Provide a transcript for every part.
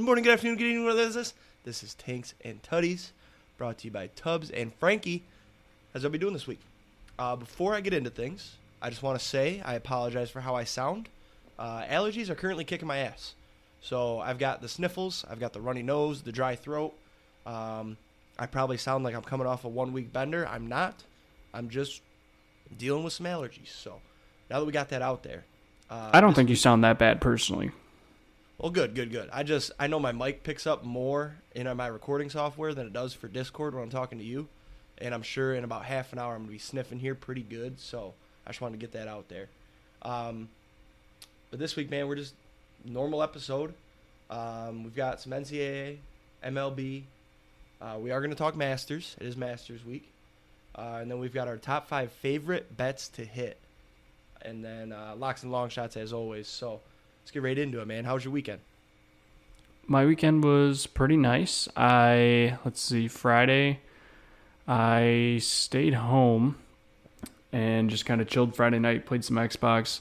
morning, good afternoon, good evening, what is this? This is Tanks and Tutties, brought to you by Tubbs and Frankie. How's everybody doing this week? Before I get into things, I just want to say I apologize for how I sound. Allergies are currently kicking my ass. So I've got the sniffles, I've got the runny nose, the dry throat. I probably sound like I'm coming off a 1 week bender. I'm not. I'm just dealing with some allergies. So now that we got that out there. I don't think you sound that bad personally. Well, good. I know my mic picks up more in my recording software than it does for Discord when I'm talking to you. And I'm sure in about half an hour I'm going to be sniffing here pretty good. So I just wanted to get that out there. But this week, man, we're just normal episode. We've got some NCAA, MLB. We are going to talk Masters. It is Masters week. And then we've got our top 5 favorite bets to hit. And then locks and long shots as always. So let's get right into it, man. How was your weekend? My weekend was pretty nice. Friday, I stayed home and just kind of chilled Friday night, played some Xbox,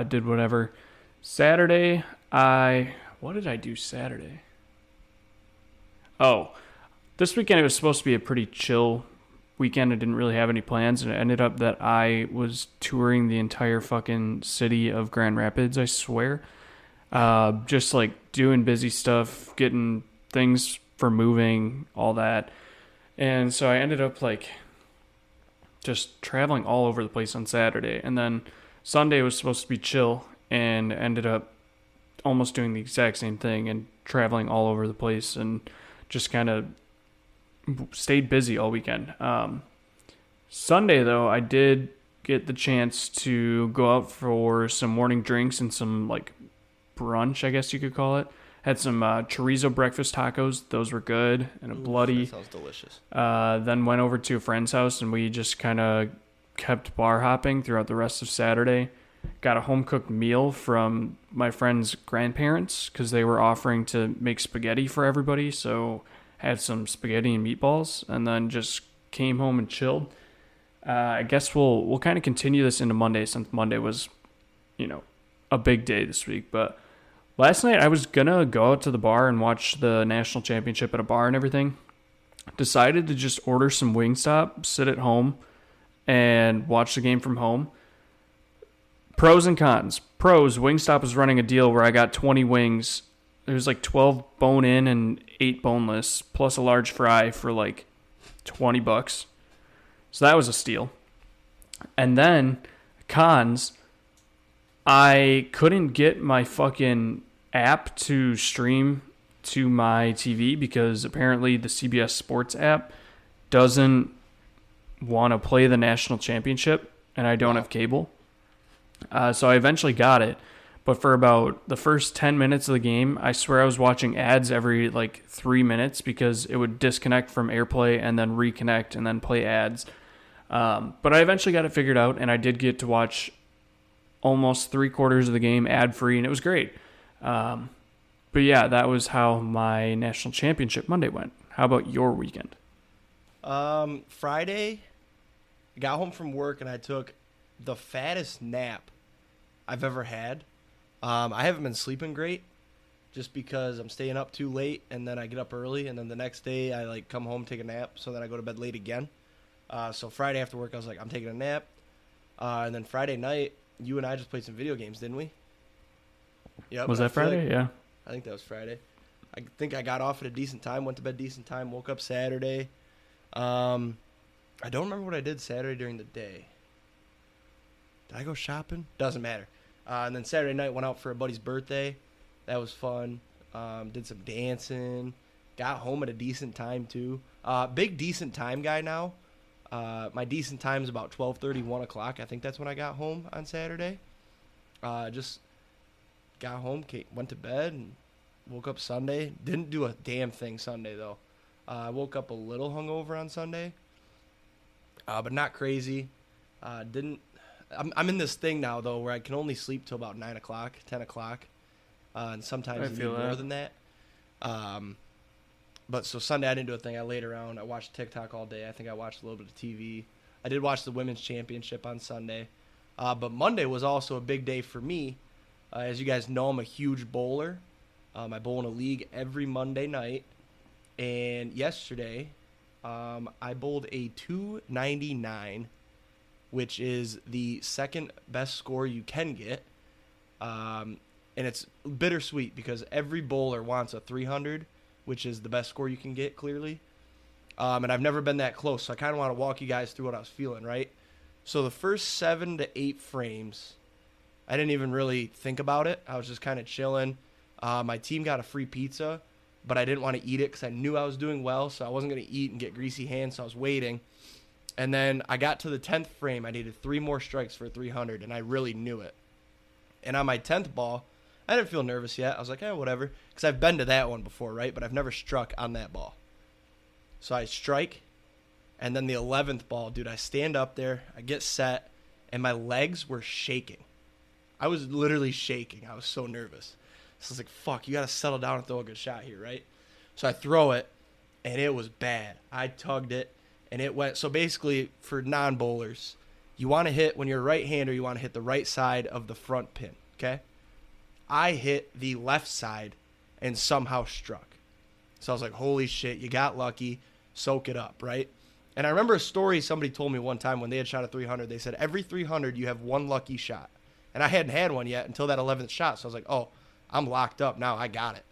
did whatever. Saturday, what did I do Saturday? Oh, this weekend it was supposed to be a pretty chill weekend. I didn't really have any plans, and it ended up that I was touring the entire fucking city of Grand Rapids, I swear. Just like doing busy stuff, getting things for moving, all that. And so I ended up like just traveling all over the place on Saturday. And then Sunday was supposed to be chill and ended up almost doing the exact same thing and traveling all over the place and just kind of stayed busy all weekend. Sunday, though, I did get the chance to go out for some morning drinks and some like brunch, I guess you could call it. Had some chorizo breakfast tacos. Those were good and a bloody. That sounds delicious. Then went over to a friend's house and we just kind of kept bar hopping throughout the rest of Saturday. Got a home-cooked meal from my friend's grandparents because they were offering to make spaghetti for everybody. So had some spaghetti and meatballs and then just came home and chilled. I guess we'll kind of continue this into Monday since Monday was, a big day this week. But last night I was going to go out to the bar and watch the national championship at a bar and everything. Decided to just order some Wingstop, sit at home, and watch the game from home. Pros and cons. Pros, Wingstop was running a deal where I got 20 wings. There was like 12 bone-in and 8 boneless, plus a large fry for like $20. So that was a steal. And then, cons, I couldn't get my fucking app to stream to my TV because apparently the CBS Sports app doesn't want to play the national championship, and I don't have cable. So I eventually got it. But for about the first 10 minutes of the game, I swear I was watching ads every like 3 minutes because it would disconnect from AirPlay and then reconnect and then play ads. But I eventually got it figured out, and I did get to watch almost 3/4 of the game ad-free, and it was great. But yeah, that was how my national championship Monday went. How about your weekend? Friday, I got home from work, and I took the fattest nap I've ever had. I haven't been sleeping great just because I'm staying up too late, and then I get up early, and then the next day I like come home, take a nap, so then I go to bed late again. So Friday after work, I was like, I'm taking a nap. And then Friday night, you and I just played some video games, didn't we? Yep. Was that Friday? Yeah. I think that was Friday. I think I got off at a decent time, went to bed decent time, woke up Saturday. I don't remember what I did Saturday during the day. Did I go shopping? Doesn't matter. And then Saturday night went out for a buddy's birthday. That was fun. Did some dancing. Got home at a decent time too. Big decent time guy now. My decent time is about 12:30, 1 o'clock. I think that's when I got home on Saturday. Just got home, went to bed, and woke up Sunday. Didn't do a damn thing Sunday though. I woke up a little hungover on Sunday, but not crazy. I'm in this thing now, though, where I can only sleep till about 9 o'clock, 10 o'clock, and sometimes even more than that. But so Sunday I didn't do a thing. I laid around. I watched TikTok all day. I think I watched a little bit of TV. I did watch the Women's Championship on Sunday. But Monday was also a big day for me. As you guys know, I'm a huge bowler. I bowl in a league every Monday night. And yesterday, I bowled a 299, which is the second best score you can get. And it's bittersweet because every bowler wants a 300, which is the best score you can get, clearly. And I've never been that close, so I kind of want to walk you guys through what I was feeling, right? So the first 7 to 8 frames, I didn't even really think about it. I was just kind of chilling. My team got a free pizza, but I didn't want to eat it because I knew I was doing well, so I wasn't going to eat and get greasy hands, so I was waiting. And then I got to the 10th frame. I needed 3 more strikes for 300, and I really knew it. And on my 10th ball, I didn't feel nervous yet. I was like, whatever, because I've been to that one before, right? But I've never struck on that ball. So I strike, and then the 11th ball, dude, I stand up there, I get set, and my legs were shaking. I was literally shaking. I was so nervous. So I was like, fuck, you got to settle down and throw a good shot here, right? So I throw it, and it was bad. I tugged it, and it went. So basically, for non-bowlers, you want to hit, when you're a right-hander, you want to hit the right side of the front pin, okay? I hit the left side and somehow struck. So I was like, holy shit, you got lucky. Soak it up, right? And I remember a story somebody told me one time when they had shot a 300. They said every 300 you have one lucky shot. And I hadn't had one yet until that 11th shot. So I was like, oh, I'm locked up now. I got it.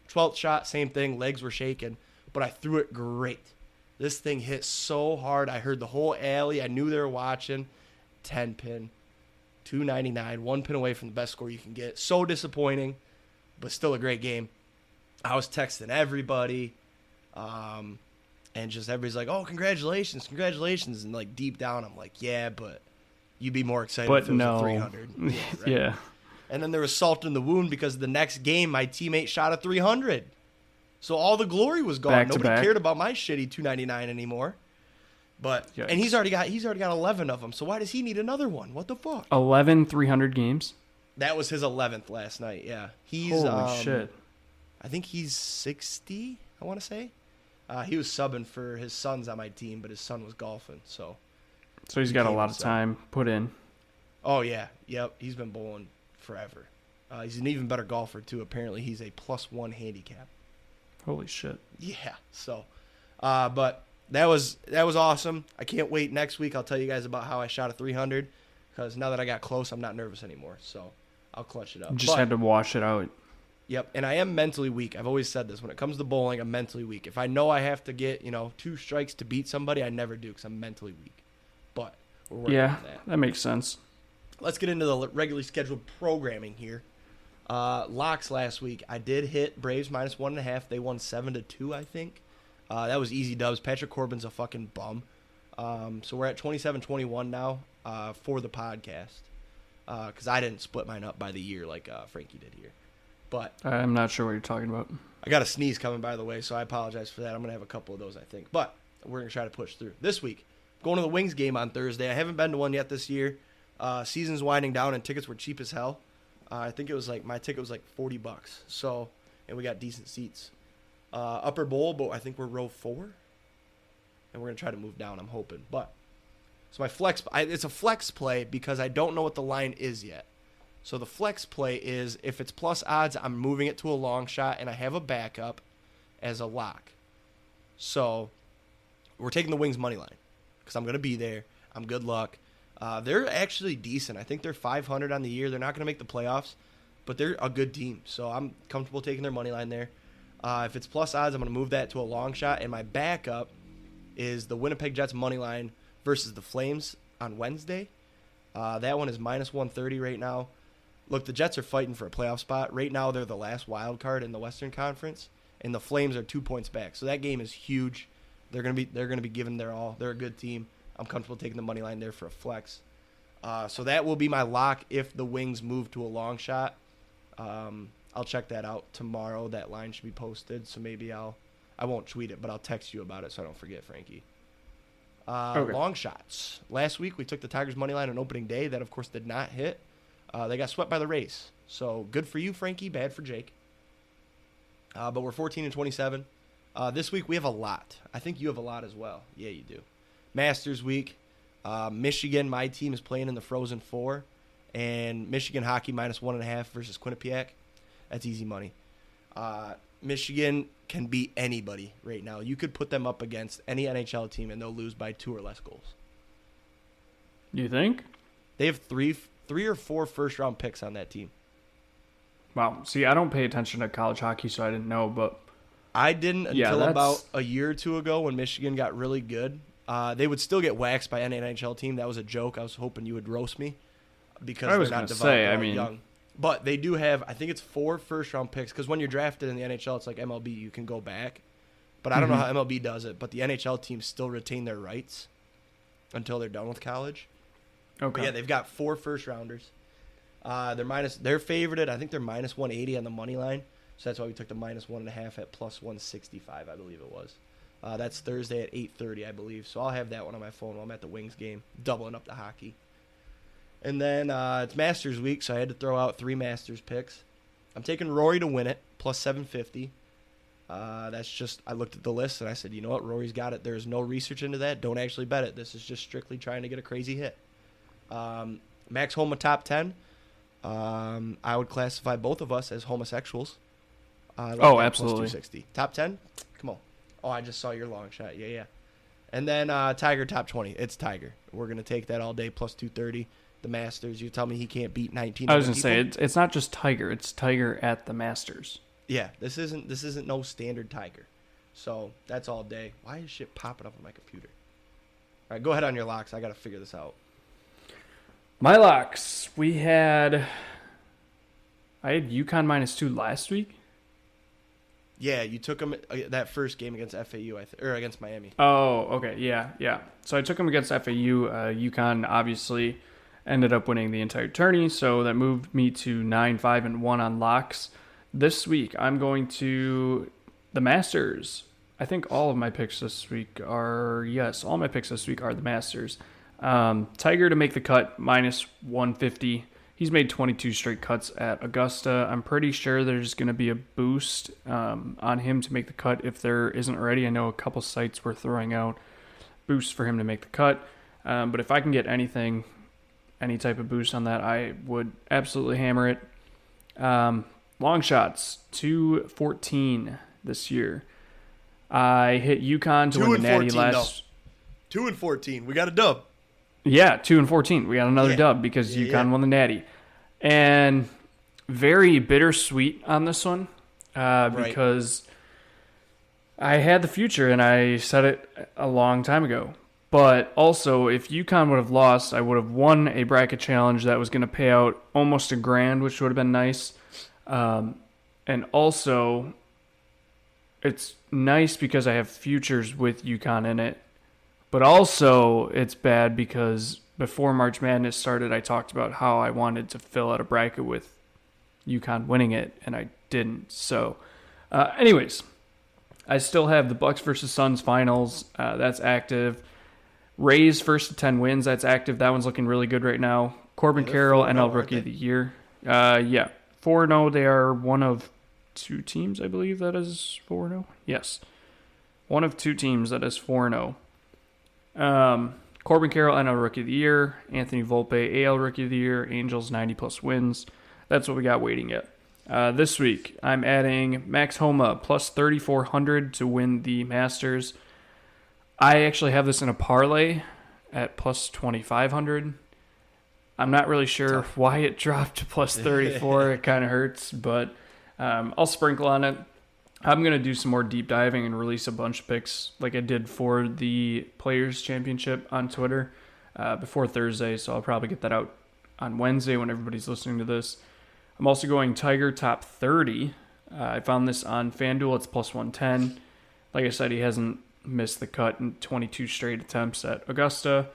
12th shot, same thing. Legs were shaking. But I threw it great. This thing hit so hard. I heard the whole alley. I knew they were watching. 10 pin. 299. 1 pin away from the best score you can get. So disappointing, but still a great game. I was texting everybody. And just everybody's like, oh, congratulations. And like deep down, I'm like, yeah, but you'd be more excited if it was a 300. Yeah, right? Yeah. And then there was salt in the wound because the next game, my teammate shot a 300. So all the glory was gone. Nobody cared about my shitty 299 anymore. But Yikes. And he's already got 11 of them. So why does he need another one? What the fuck? 11 300 games? That was his 11th last night, yeah. He's Holy shit. I think he's 60, I want to say. He was subbing for his sons on my team, but his son was golfing, so he's got a lot of time put in. Oh, yeah. Yep. He's been bowling forever. He's an even better golfer, too. Apparently, he's a +1 handicap. Holy shit. Yeah. So, but that was awesome. I can't wait next week. I'll tell you guys about how I shot a 300 because now that I got close, I'm not nervous anymore. So, I'll clutch it up. Just had to wash it out. Yep, and I am mentally weak. I've always said this. When it comes to bowling, I'm mentally weak. If I know I have to get, 2 strikes to beat somebody, I never do because I'm mentally weak. But we're working on that. That makes sense. Let's get into the regularly scheduled programming here. Locks last week. I did hit Braves -1.5. They won 7-2, I think. That was easy dubs. Patrick Corbin's a fucking bum. So we're at 27-21 now for the podcast because I didn't split mine up by the year like Frankie did here. But I'm not sure what you're talking about. I got a sneeze coming, by the way, so I apologize for that. I'm going to have a couple of those, I think. But we're going to try to push through. This week, going to the Wings game on Thursday. I haven't been to one yet this year. Season's winding down, and tickets were cheap as hell. I think it was my ticket was like $40. So, and we got decent seats. Upper bowl, but I think we're row 4. And we're going to try to move down, I'm hoping. But, so my flex, it's a flex play because I don't know what the line is yet. So the flex play is if it's plus odds, I'm moving it to a long shot, and I have a backup as a lock. So we're taking the Wings money line because I'm going to be there. I'm good luck. They're actually decent. I think they're 500 on the year. They're not going to make the playoffs, but they're a good team. So I'm comfortable taking their money line there. If it's plus odds, I'm going to move that to a long shot, and my backup is the Winnipeg Jets money line versus the Flames on Wednesday. That one is -130 right now. Look, the Jets are fighting for a playoff spot. Right now, they're the last wild card in the Western Conference, and the Flames are 2 points back. So that game is huge. They're gonna be giving their all. They're a good team. I'm comfortable taking the money line there for a flex. So that will be my lock if the Wings move to a long shot. I'll check that out tomorrow. That line should be posted, so maybe I won't tweet it, but I'll text you about it so I don't forget, Frankie. Okay. Long shots. Last week we took the Tigers money line on opening day. That of course did not hit. They got swept by the Rays. So good for you, Frankie. Bad for Jake. But we're 14-27. This week we have a lot. I think you have a lot as well. Yeah, you do. Masters week. Michigan, my team, is playing in the Frozen Four. And Michigan hockey -1.5 versus Quinnipiac. That's easy money. Michigan can beat anybody right now. You could put them up against any NHL team, and they'll lose by 2 or less goals. You think? They have three or four first-round picks on that team. Wow. See, I don't pay attention to college hockey, so I didn't know, but I didn't until about a year or two ago when Michigan got really good. They would still get waxed by any NHL team. That was a joke. I was hoping you would roast me because they're not developed young. But they do have, I think it's 4 first-round picks, because when you're drafted in the NHL, it's like MLB. You can go back. But I don't know how MLB does it. But the NHL teams still retain their rights until they're done with college. Okay. But yeah, they've got 4 first-rounders. They're favorited. I think they're minus 180 on the money line. So that's why we took the minus 1.5 at plus 165, I believe it was. That's Thursday at 8:30, I believe. So I'll have that one on my phone while I'm at the Wings game, doubling up the hockey. And then it's Masters week, so I had to throw out 3 Masters picks. I'm taking Rory to win it, plus 750. That's just, I looked at the list and I said, you know what, Rory's got it. There's no research into that. Don't actually bet it. This is just strictly trying to get a crazy hit. Max Homa top 10. I would classify both of us as homosexuals. Absolutely. Plus 260. Top 10? Come on. Oh, I just saw your long shot. Yeah. And then Tiger top 20. It's Tiger. We're going to take that all day, plus 230. The Masters. You tell me he can't beat 19. I was going to say, it's not just Tiger. It's Tiger at the Masters. Yeah, this isn't no standard Tiger. So that's all day. Why is shit popping up on my computer? All right, go ahead on your locks. I got to figure this out. My locks. I had UConn -2 last week. Yeah, you took them that first game against FAU, or against Miami. Oh, okay, yeah. So I took them against FAU. UConn obviously ended up winning the entire tourney, so that moved me to 9-5-1 on locks. This week, I'm going to the Masters. I think all my picks this week are the Masters. Tiger to make the cut, -150. He's made 22 straight cuts at Augusta. I'm pretty sure there's going to be a boost on him to make the cut if there isn't already. I know a couple sites were throwing out boosts for him to make the cut. But if I can get any type of boost on that, I would absolutely hammer it. Longshots, 2-14 this year. I hit UConn to win the Natty last. 2-14. We got a dub. Yeah, 2-14. We got another dub because UConn won the Natty. And very bittersweet on this one because I had the future and I said it a long time ago. But also, if UConn would have lost, I would have won a bracket challenge that was going to pay out almost $1,000, which would have been nice. And also, it's nice because I have futures with UConn in it. But also, it's bad because before March Madness started, I talked about how I wanted to fill out a bracket with UConn winning it, and I didn't. So, anyways, I still have the Bucks versus Suns finals. That's active. Rays first to 10 wins. That's active. That one's looking really good right now. Corbin Carroll, NL Rookie of the Year. 4-0. They are one of 2 teams, I believe, that is 4-0. Yes. One of 2 teams that is 4-0. Corbin Carroll, NL Rookie of the Year. Anthony Volpe, AL Rookie of the Year. Angels, 90-plus wins. That's what we got waiting yet. This week, I'm adding Max Homa, plus 3,400 to win the Masters. I actually have this in a parlay at plus 2,500. I'm not really sure why it dropped to plus 34. It kind of hurts, but I'll sprinkle on it. I'm going to do some more deep diving and release a bunch of picks like I did for the Players' Championship on Twitter before Thursday, so I'll probably get that out on Wednesday when everybody's listening to this. I'm also going Tiger top 30. I found this on FanDuel. It's plus 110. Like I said, he hasn't missed the cut in 22 straight attempts at Augusta.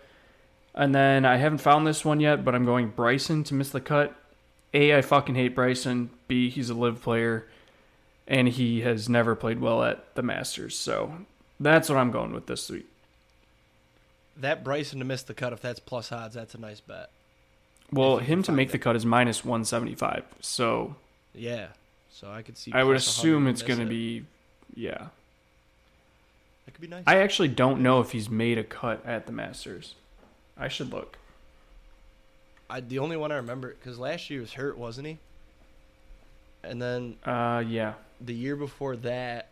And then I haven't found this one yet, but I'm going Bryson to miss the cut. A, I fucking hate Bryson. B, he's a live player. And he has never played well at the Masters. So that's what I'm going with this week. That Bryson to miss the cut, if that's plus odds, that's a nice bet. Well, him to make the cut is minus 175. So yeah. So I could see. I would assume it's going to be, yeah. That could be nice. I actually don't know if he's made a cut at the Masters. I should look. The only one I remember, because last year he was hurt, wasn't he? And then yeah. the year before that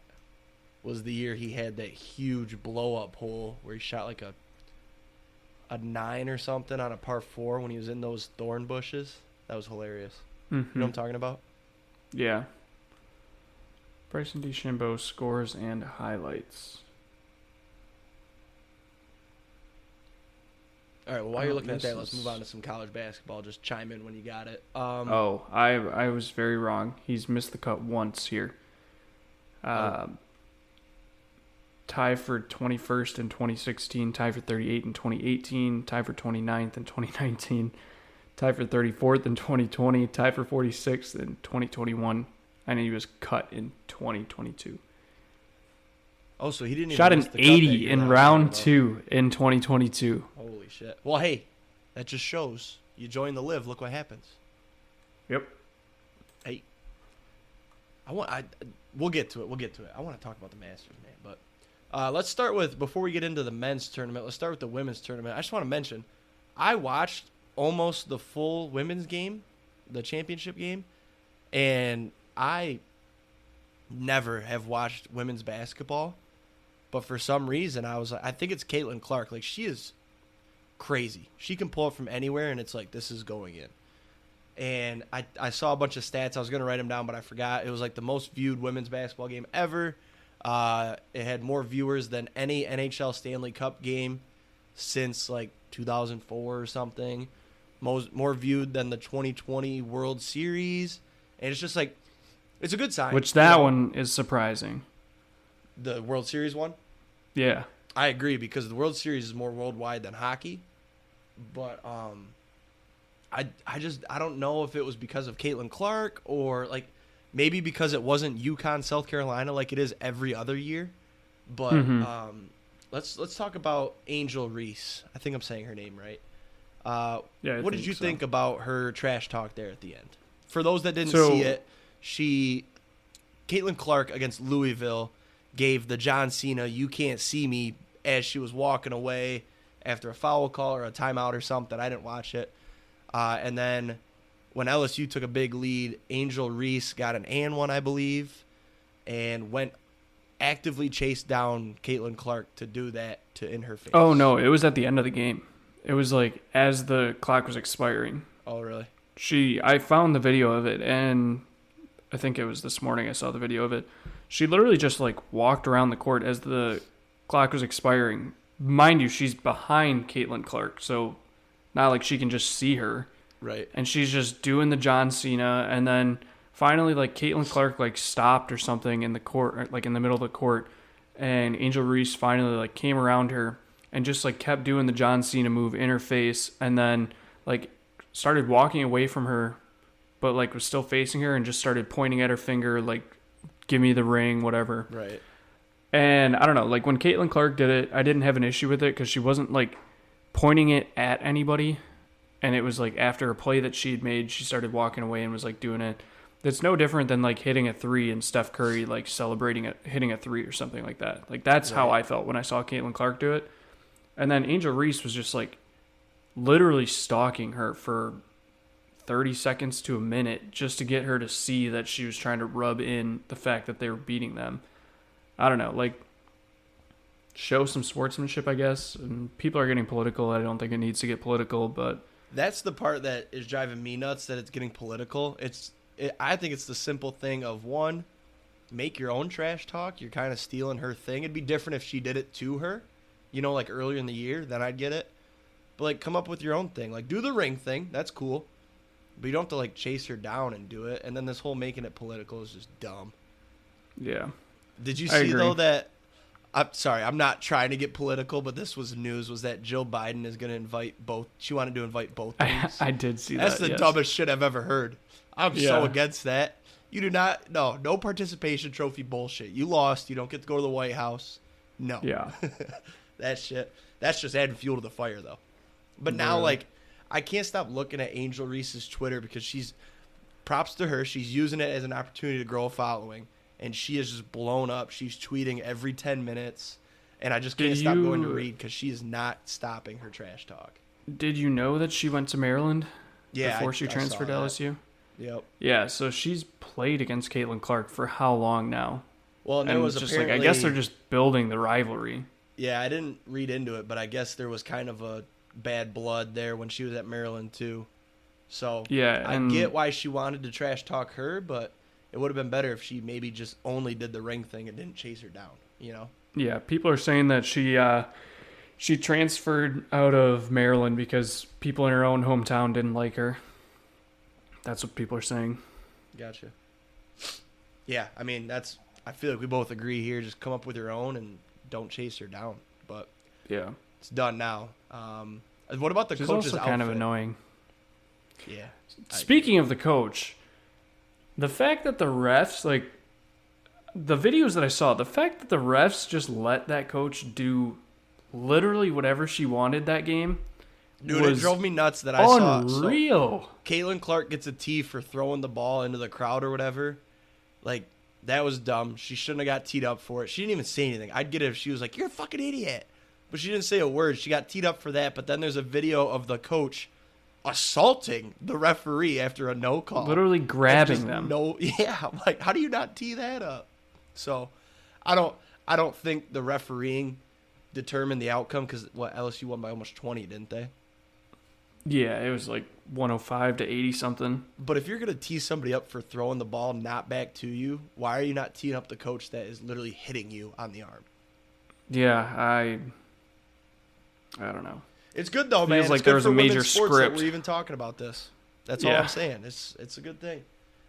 was the year he had that huge blow-up hole where he shot like a 9 or something on a par 4 when he was in those thorn bushes. That was hilarious. Mm-hmm. You know what I'm talking about? Yeah. Bryson DeChambeau scores and highlights. All right, well, while you're looking at that, let's move on to some college basketball. Just chime in when you got it. I was very wrong. He's missed the cut once here. Tie for 21st in 2016, tie for 38 in 2018, tie for 29th in 2019, tie for 34th in 2020, tie for 46th in 2021, and he was cut in 2022. Oh, so he didn't even shot an miss the cut 80 in round 2 in 2022. Holy shit. Well, hey, that just shows you join the live, look what happens. Yep. Hey, we'll get to it. I want to talk about the Masters, man, but let's start with, before we get into the men's tournament, let's start with the women's tournament. I just want to mention, I watched almost the full women's game, the championship game, and I never have watched women's basketball, but for some reason I was like, I think it's Caitlin Clark. Like, she is crazy. She can pull it from anywhere, and it's like, this is going in. And I saw a bunch of stats. I was going to write them down, but I forgot. It was like the most viewed women's basketball game ever. It had more viewers than any NHL Stanley Cup game since like 2004 or something. More viewed than the 2020 World Series. And it's just like, it's a good sign. Which that one is surprising. The World Series one? Yeah. I agree, because the World Series is more worldwide than hockey. But I don't know if it was because of Caitlin Clark, or like maybe because it wasn't UConn, South Carolina, like it is every other year. But let's talk about Angel Reese. I think I'm saying her name right. What did you think about her trash talk there at the end? For those that didn't see it, Caitlin Clark against Louisville gave the John Cena "you can't see me" as she was walking away after a foul call or a timeout or something. I didn't watch it. And then when LSU took a big lead, Angel Reese got an and one, I believe, and actively chased down Caitlin Clark to do that in her face. Oh, no, it was at the end of the game. It was like as the clock was expiring. Oh, really? I found the video of it, and I think it was this morning I saw the video of it. She literally just like walked around the court as the clock was expiring. Mind you, she's behind Caitlin Clark, so not like she can just see her. Right. And she's just doing the John Cena, and then finally like Caitlin Clark like stopped or something in the court, like in the middle of the court, and Angel Reese finally like came around her and just like kept doing the John Cena move in her face, and then like started walking away from her, but like was still facing her and just started pointing at her finger like, give me the ring, whatever. Right. And I don't know, like when Caitlin Clark did it, I didn't have an issue with it because she wasn't like pointing it at anybody. And it was like after a play that she'd made, she started walking away and was like doing it. It's no different than like hitting a 3 and Steph Curry like celebrating it, hitting a 3 or something like that. Like that's how I felt when I saw Caitlin Clark do it. And then Angel Reese was just like literally stalking her for 30 seconds to a minute just to get her to see that she was trying to rub in the fact that they were beating them. I don't know, like show some sportsmanship, I guess. And people are getting political. I don't think it needs to get political, but that's the part that is driving me nuts, that it's getting political. I think it's the simple thing of, one, make your own trash talk. You're kind of stealing her thing. It'd be different if she did it to her, like earlier in the year, then I'd get it. But like, come up with your own thing. Like, do the ring thing. That's cool. But you don't have to like chase her down and do it. And then this whole making it political is just dumb. Yeah. Did you see though that? I'm sorry, I'm not trying to get political, but this was news, was that Jill Biden is going to invite both. She wanted to invite both teams. I did see That's the dumbest shit I've ever heard. I'm so against that. You do not, no participation trophy bullshit. You lost. You don't get to go to the White House. No. Yeah. That shit. That's just adding fuel to the fire, though. But now, like, I can't stop looking at Angel Reese's Twitter because props to her. She's using it as an opportunity to grow a following. And she is just blown up. She's tweeting every 10 minutes. And I just can't stop going to read because she is not stopping her trash talk. Did you know that she went to Maryland before she transferred to LSU? Yep. Yeah, so she's played against Caitlin Clark for how long now? Well, and there was just apparently, I guess they're just building the rivalry. Yeah, I didn't read into it, but I guess there was kind of a bad blood there when she was at Maryland too. So yeah, I get why she wanted to trash talk her, but it would have been better if she maybe just only did the ring thing and didn't chase her down, you know? Yeah, people are saying that she transferred out of Maryland because people in her own hometown didn't like her. That's what people are saying. Gotcha. Yeah, I mean, I feel like we both agree here. Just come up with your own and don't chase her down. But yeah, it's done now. What about the She's coach's also kind outfit? of annoying. Yeah. Speaking of the coach, the fact that the refs, like, the videos that I saw, the fact that the refs just let that coach do literally whatever she wanted that game, dude, it drove me nuts that I saw. Unreal. Caitlin Clark gets a tee for throwing the ball into the crowd or whatever. Like, that was dumb. She shouldn't have got teed up for it. She didn't even say anything. I'd get it if she was like, "You're a fucking idiot." But she didn't say a word. She got teed up for that. But then there's a video of the coach assaulting the referee after a no call. Literally grabbing them. Yeah, I'm like, how do you not tee that up? So, I don't think the refereeing determined the outcome because LSU won by almost 20, didn't they? Yeah, it was like 105 to 80 something. But if you're gonna tee somebody up for throwing the ball not back to you, why are you not teeing up the coach that is literally hitting you on the arm? Yeah, I don't know. It's good though, man. Feels like it's good there was for a major women's sports script. that we're even talking about this. That's all I'm saying. It's a good thing.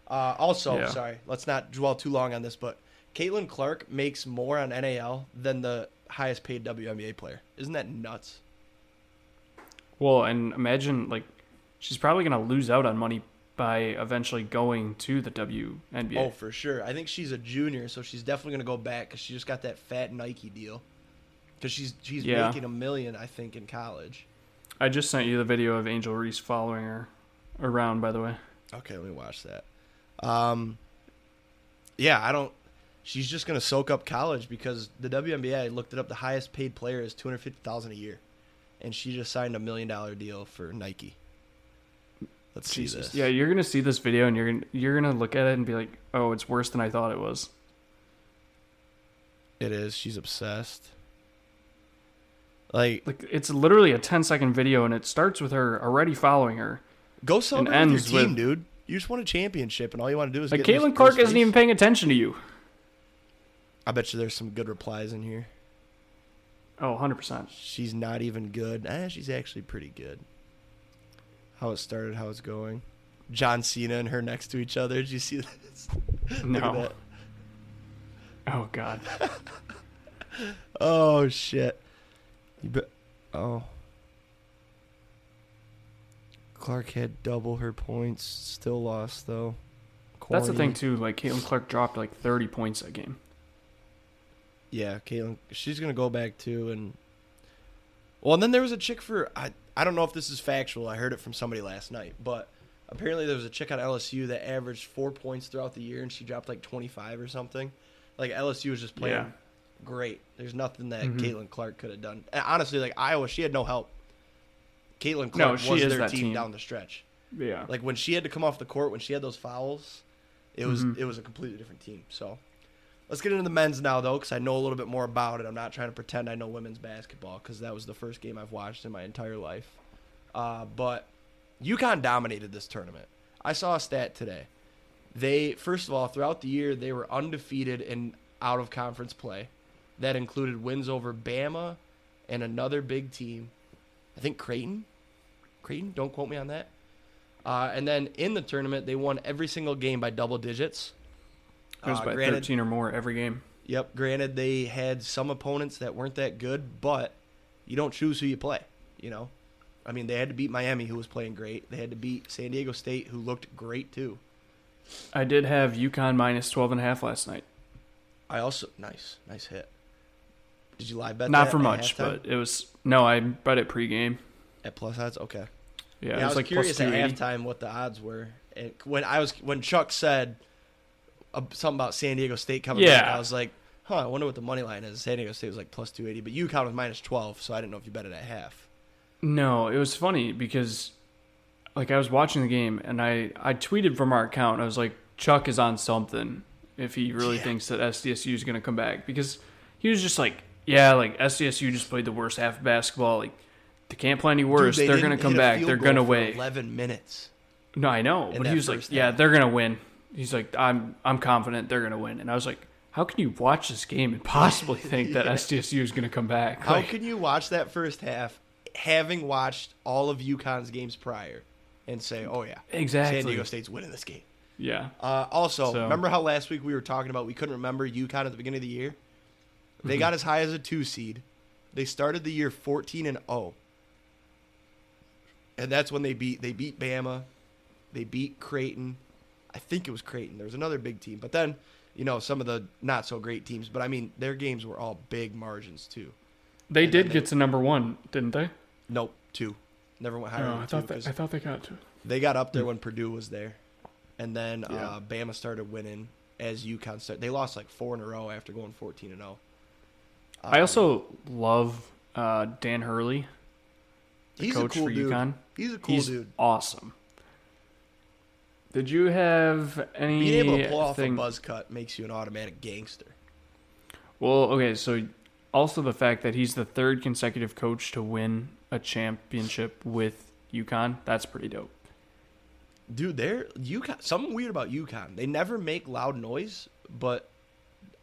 Also, sorry, let's not dwell too long on this, but Caitlin Clark makes more on NAL than the highest paid WNBA player. Isn't that nuts? Well, and imagine, like, she's probably going to lose out on money by eventually going to the WNBA. Oh, for sure. I think she's a junior, so she's definitely going to go back because she just got that fat Nike deal. Because she's making $1 million, I think, in college. I just sent you the video of Angel Reese following her around, by the way. Okay, let me watch that. She's just going to soak up college because the WNBA, I looked it up, the highest paid player is $250,000 a year. And she just signed a $1 million deal for Nike. Let's see this. Yeah, you're gonna see this video and you're gonna look at it and be like, "Oh, it's worse than I thought it was." It is. She's obsessed. Like it's literally a 10-second video, and it starts with her already following her. Go celebrate with your team, dude. You just won a championship, and all you want to do is like get Caitlin Clark isn't even paying attention to you. I bet you there's some good replies in here. Oh, 100%. She's not even good. She's actually pretty good. How it started, how it's going. John Cena and her next to each other. Did you see this? No. Look at that. Oh, God. Oh, shit. Clark had double her points. Still lost, though. Corny. That's the thing, too. Like, Caitlin Clark dropped, like, 30 points that game. Yeah, Caitlin, she's going to go back, too. And then there was a chick for... I don't know if this is factual. I heard it from somebody last night. But apparently there was a chick on LSU that averaged 4 points throughout the year, and she dropped, like, 25 or something. Like, LSU was just playing great. There's nothing that Caitlin Clark could have done. And honestly, like, Iowa, she had no help. Caitlin Clark was their team down the stretch. Yeah. Like, when she had to come off the court, when she had those fouls, it was a completely different team. So, let's get into the men's now, though, because I know a little bit more about it. I'm not trying to pretend I know women's basketball, because that was the first game I've watched in my entire life. But UConn dominated this tournament. I saw a stat today. First of all, throughout the year, they were undefeated in out-of-conference play. That included wins over Bama and another big team. I think Creighton? Don't quote me on that. And then in the tournament, they won every single game by double digits. It was by 13 or more every game. Yep. Granted, they had some opponents that weren't that good, but you don't choose who you play, you know? I mean, they had to beat Miami, who was playing great. They had to beat San Diego State, who looked great, too. I did have UConn minus 12.5 last night. I also... Nice hit. Did you live bet Not that for at much, halftime? but it was... No, I bet it pregame. At plus odds? Okay. Yeah, it I was was like curious plus at 280. halftime what the odds were. And when Chuck said something about San Diego State coming back, I was like, I wonder what the money line is. San Diego State was like plus 280, but UConn was minus 12, so I didn't know if you bet it at half. No, it was funny because like I was watching the game and I tweeted from our account. And I was like, Chuck is on something if he really thinks that SDSU is going to come back, because he was just like, yeah, like SDSU just played the worst half of basketball. Like they can't play any worse. Dude, they're going to come back. They're going to win. 11 minutes. No, I know, but he was like, yeah, they're going to win. He's like, I'm confident they're going to win. And I was like, how can you watch this game and possibly think that SDSU is going to come back? How can you watch that first half having watched all of UConn's games prior and say, oh, yeah, exactly, San Diego State's winning this game? Yeah. Remember how last week we were talking about we couldn't remember UConn at the beginning of the year? They got as high as a 2 seed. They started the year 14-0. And that's when they beat Bama. They beat Creighton. I think it was Creighton. There was another big team. But then, some of the not so great teams. But, I mean, their games were all big margins, too. They did get to number 1, didn't they? Nope, 2. Never went higher than I thought they got 2. They got up there when Purdue was there. And then Bama started winning as UConn started. They lost like 4 in a row after going 14-0. I also love Dan Hurley, the coach for UConn. He's a cool dude. He's awesome. Did you have any... Being able to pull off a buzz cut makes you an automatic gangster. Well, okay, so also the fact that he's the 3rd consecutive coach to win a championship with UConn, that's pretty dope. Dude, UConn. Something weird about UConn. They never make loud noise, but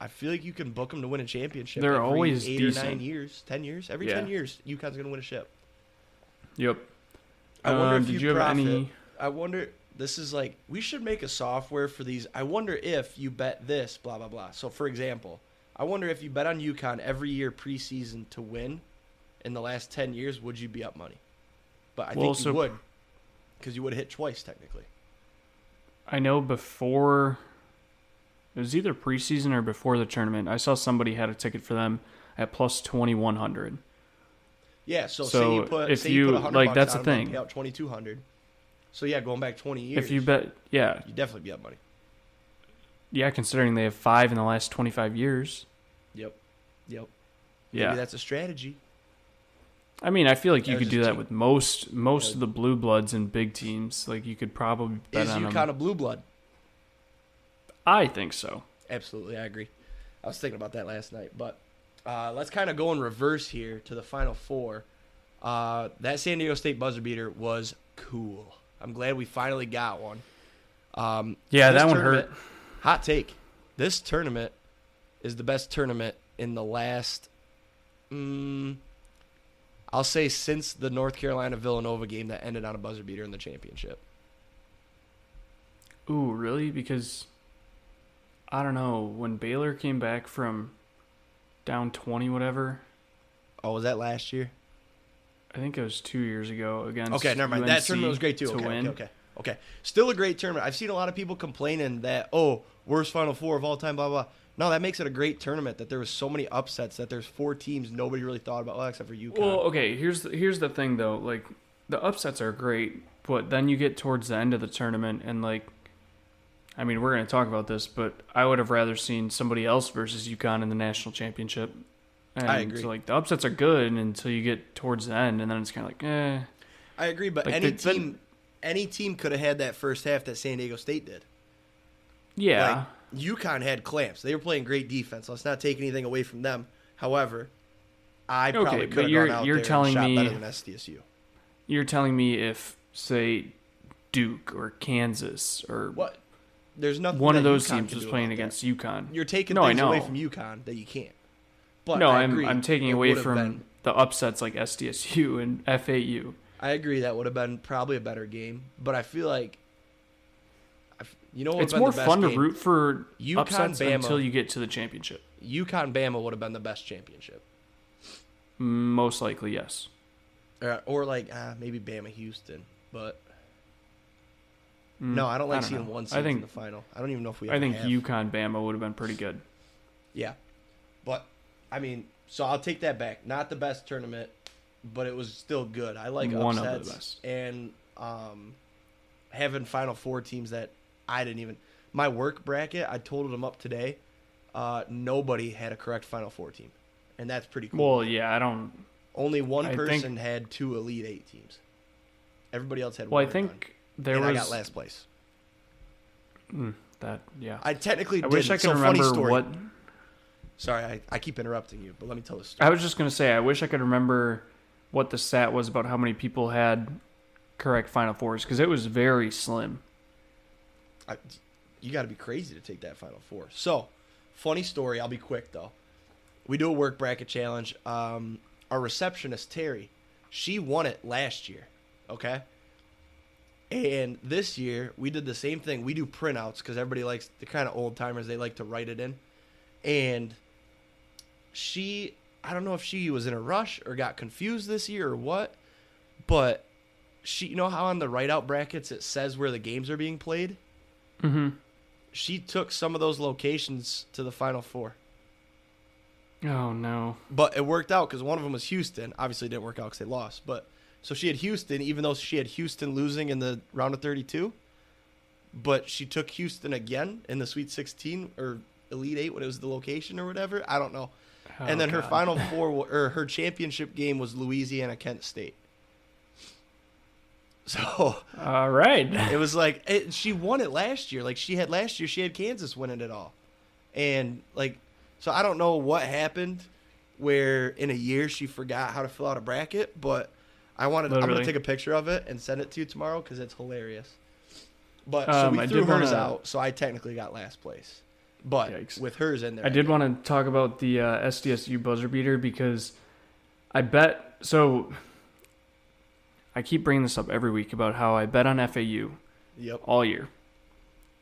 I feel like you can book them to win a championship. They're every always 8 decent. or 9 years, 10 years. Every 10 years, UConn's going to win a ship. Yep. I wonder if did you have profit. any... I wonder. This is like, we should make a software for these. I wonder if you bet this, blah, blah, blah. So, for example, I wonder if you bet on UConn every year preseason to win in the last 10 years, would you be up money? But I think you would, because you would have hit twice, technically. I know before, it was either preseason or before the tournament, I saw somebody had a ticket for them at plus 2,100. Yeah, so say you put, if say you put 100 like, bucks that's on the them, thing. Pay out 2,200. So, yeah, going back 20 years. If you bet, yeah. You'd definitely be up money. Yeah, considering they have 5 in the last 25 years. Yep. Yeah. Maybe that's a strategy. I mean, I feel like you could do that with most of the blue bloods and big teams. Like, you could probably bet on them. Is UConn a blue blood? I think so. Absolutely, I agree. I was thinking about that last night. But let's kind of go in reverse here to the Final Four. That San Diego State buzzer beater was cool. I'm glad we finally got one. That one hurt. Hot take. This tournament is the best tournament in the last, I'll say since the North Carolina-Villanova game that ended on a buzzer beater in the championship. Ooh, really? Because, I don't know, when Baylor came back from down 20 whatever. Oh, was that last year? I think it was 2 years ago against Okay, never mind. UNC That tournament was great too. Okay. Still a great tournament. I've seen a lot of people complaining that, worst Final Four of all time, blah, blah. No, that makes it a great tournament that there was so many upsets that there's 4 teams nobody really thought about, except for UConn. Well, okay, here's the thing, though. Like, the upsets are great, but then you get towards the end of the tournament, and, like, I mean, we're going to talk about this, but I would have rather seen somebody else versus UConn in the national championship. And I agree. So, like, the upsets are good until you get towards the end, and then it's kind of like, eh. I agree, but like any team could have had that first half that San Diego State did. Yeah. Like, UConn had clamps. They were playing great defense. Let's not take anything away from them. However, I probably could have gone out there and shot better than SDSU. You're telling me if, say, Duke or Kansas or what? There's nothing. One of those UConn teams was playing against UConn. You're taking things away from UConn that you can't. But no, I'm taking away from the upsets like SDSU and FAU. I agree that would have been probably a better game, but I feel like it's more fun to root for UConn, upsets Bama, until you get to the championship. UConn Bama would have been the best championship. Most likely, yes. Or maybe Bama Houston, but no, I don't like seeing one seed in the final. I don't even know if we. I think UConn Bama would have been pretty good. Yeah, but I mean, so I'll take that back. Not the best tournament, but it was still good. I like one upsets of the best. And having Final Four teams that I didn't even. My work bracket, I totaled them up today. Nobody had a correct Final Four team, and that's pretty cool. Well, yeah, I don't. Only one person had 2 Elite 8 teams. Everybody else had Well, one. I think there and was. I got last place. Yeah. I technically I didn't. wish I could So, funny remember story. what. Sorry, I keep interrupting you, but let me tell the story. I was just gonna say, I wish I could remember what the stat was about how many people had correct Final Fours, because it was very slim. You got to be crazy to take that Final Four. So, funny story. I'll be quick though. We do a work bracket challenge. Our receptionist Terry, she won it last year. Okay. And this year we did the same thing. We do printouts because everybody likes the kind of old timers. They like to write it in. And I don't know if she was in a rush or got confused this year or what, but you know how on the write-out brackets it says where the games are being played? Mm-hmm. She took some of those locations to the Final Four. Oh, no. But it worked out because one of them was Houston. Obviously, it didn't work out because they lost. But so she had Houston, even though she had Houston losing in the round of 32. But she took Houston again in the Sweet 16 or Elite 8 when it was the location or whatever. I don't know. Oh, and then her God. Final Four, or her championship game was Louisiana-Kent State. So All right. it was like she won it last year. Like she had Kansas winning it all, and like so I don't know what happened where in a year she forgot how to fill out a bracket. But I'm gonna take a picture of it and send it to you tomorrow because it's hilarious. But so we threw hers out, so I technically got last place. But Yikes. with hers in there, I did want to talk about the SDSU buzzer beater because I bet so. I keep bringing this up every week about how I bet on FAU all year.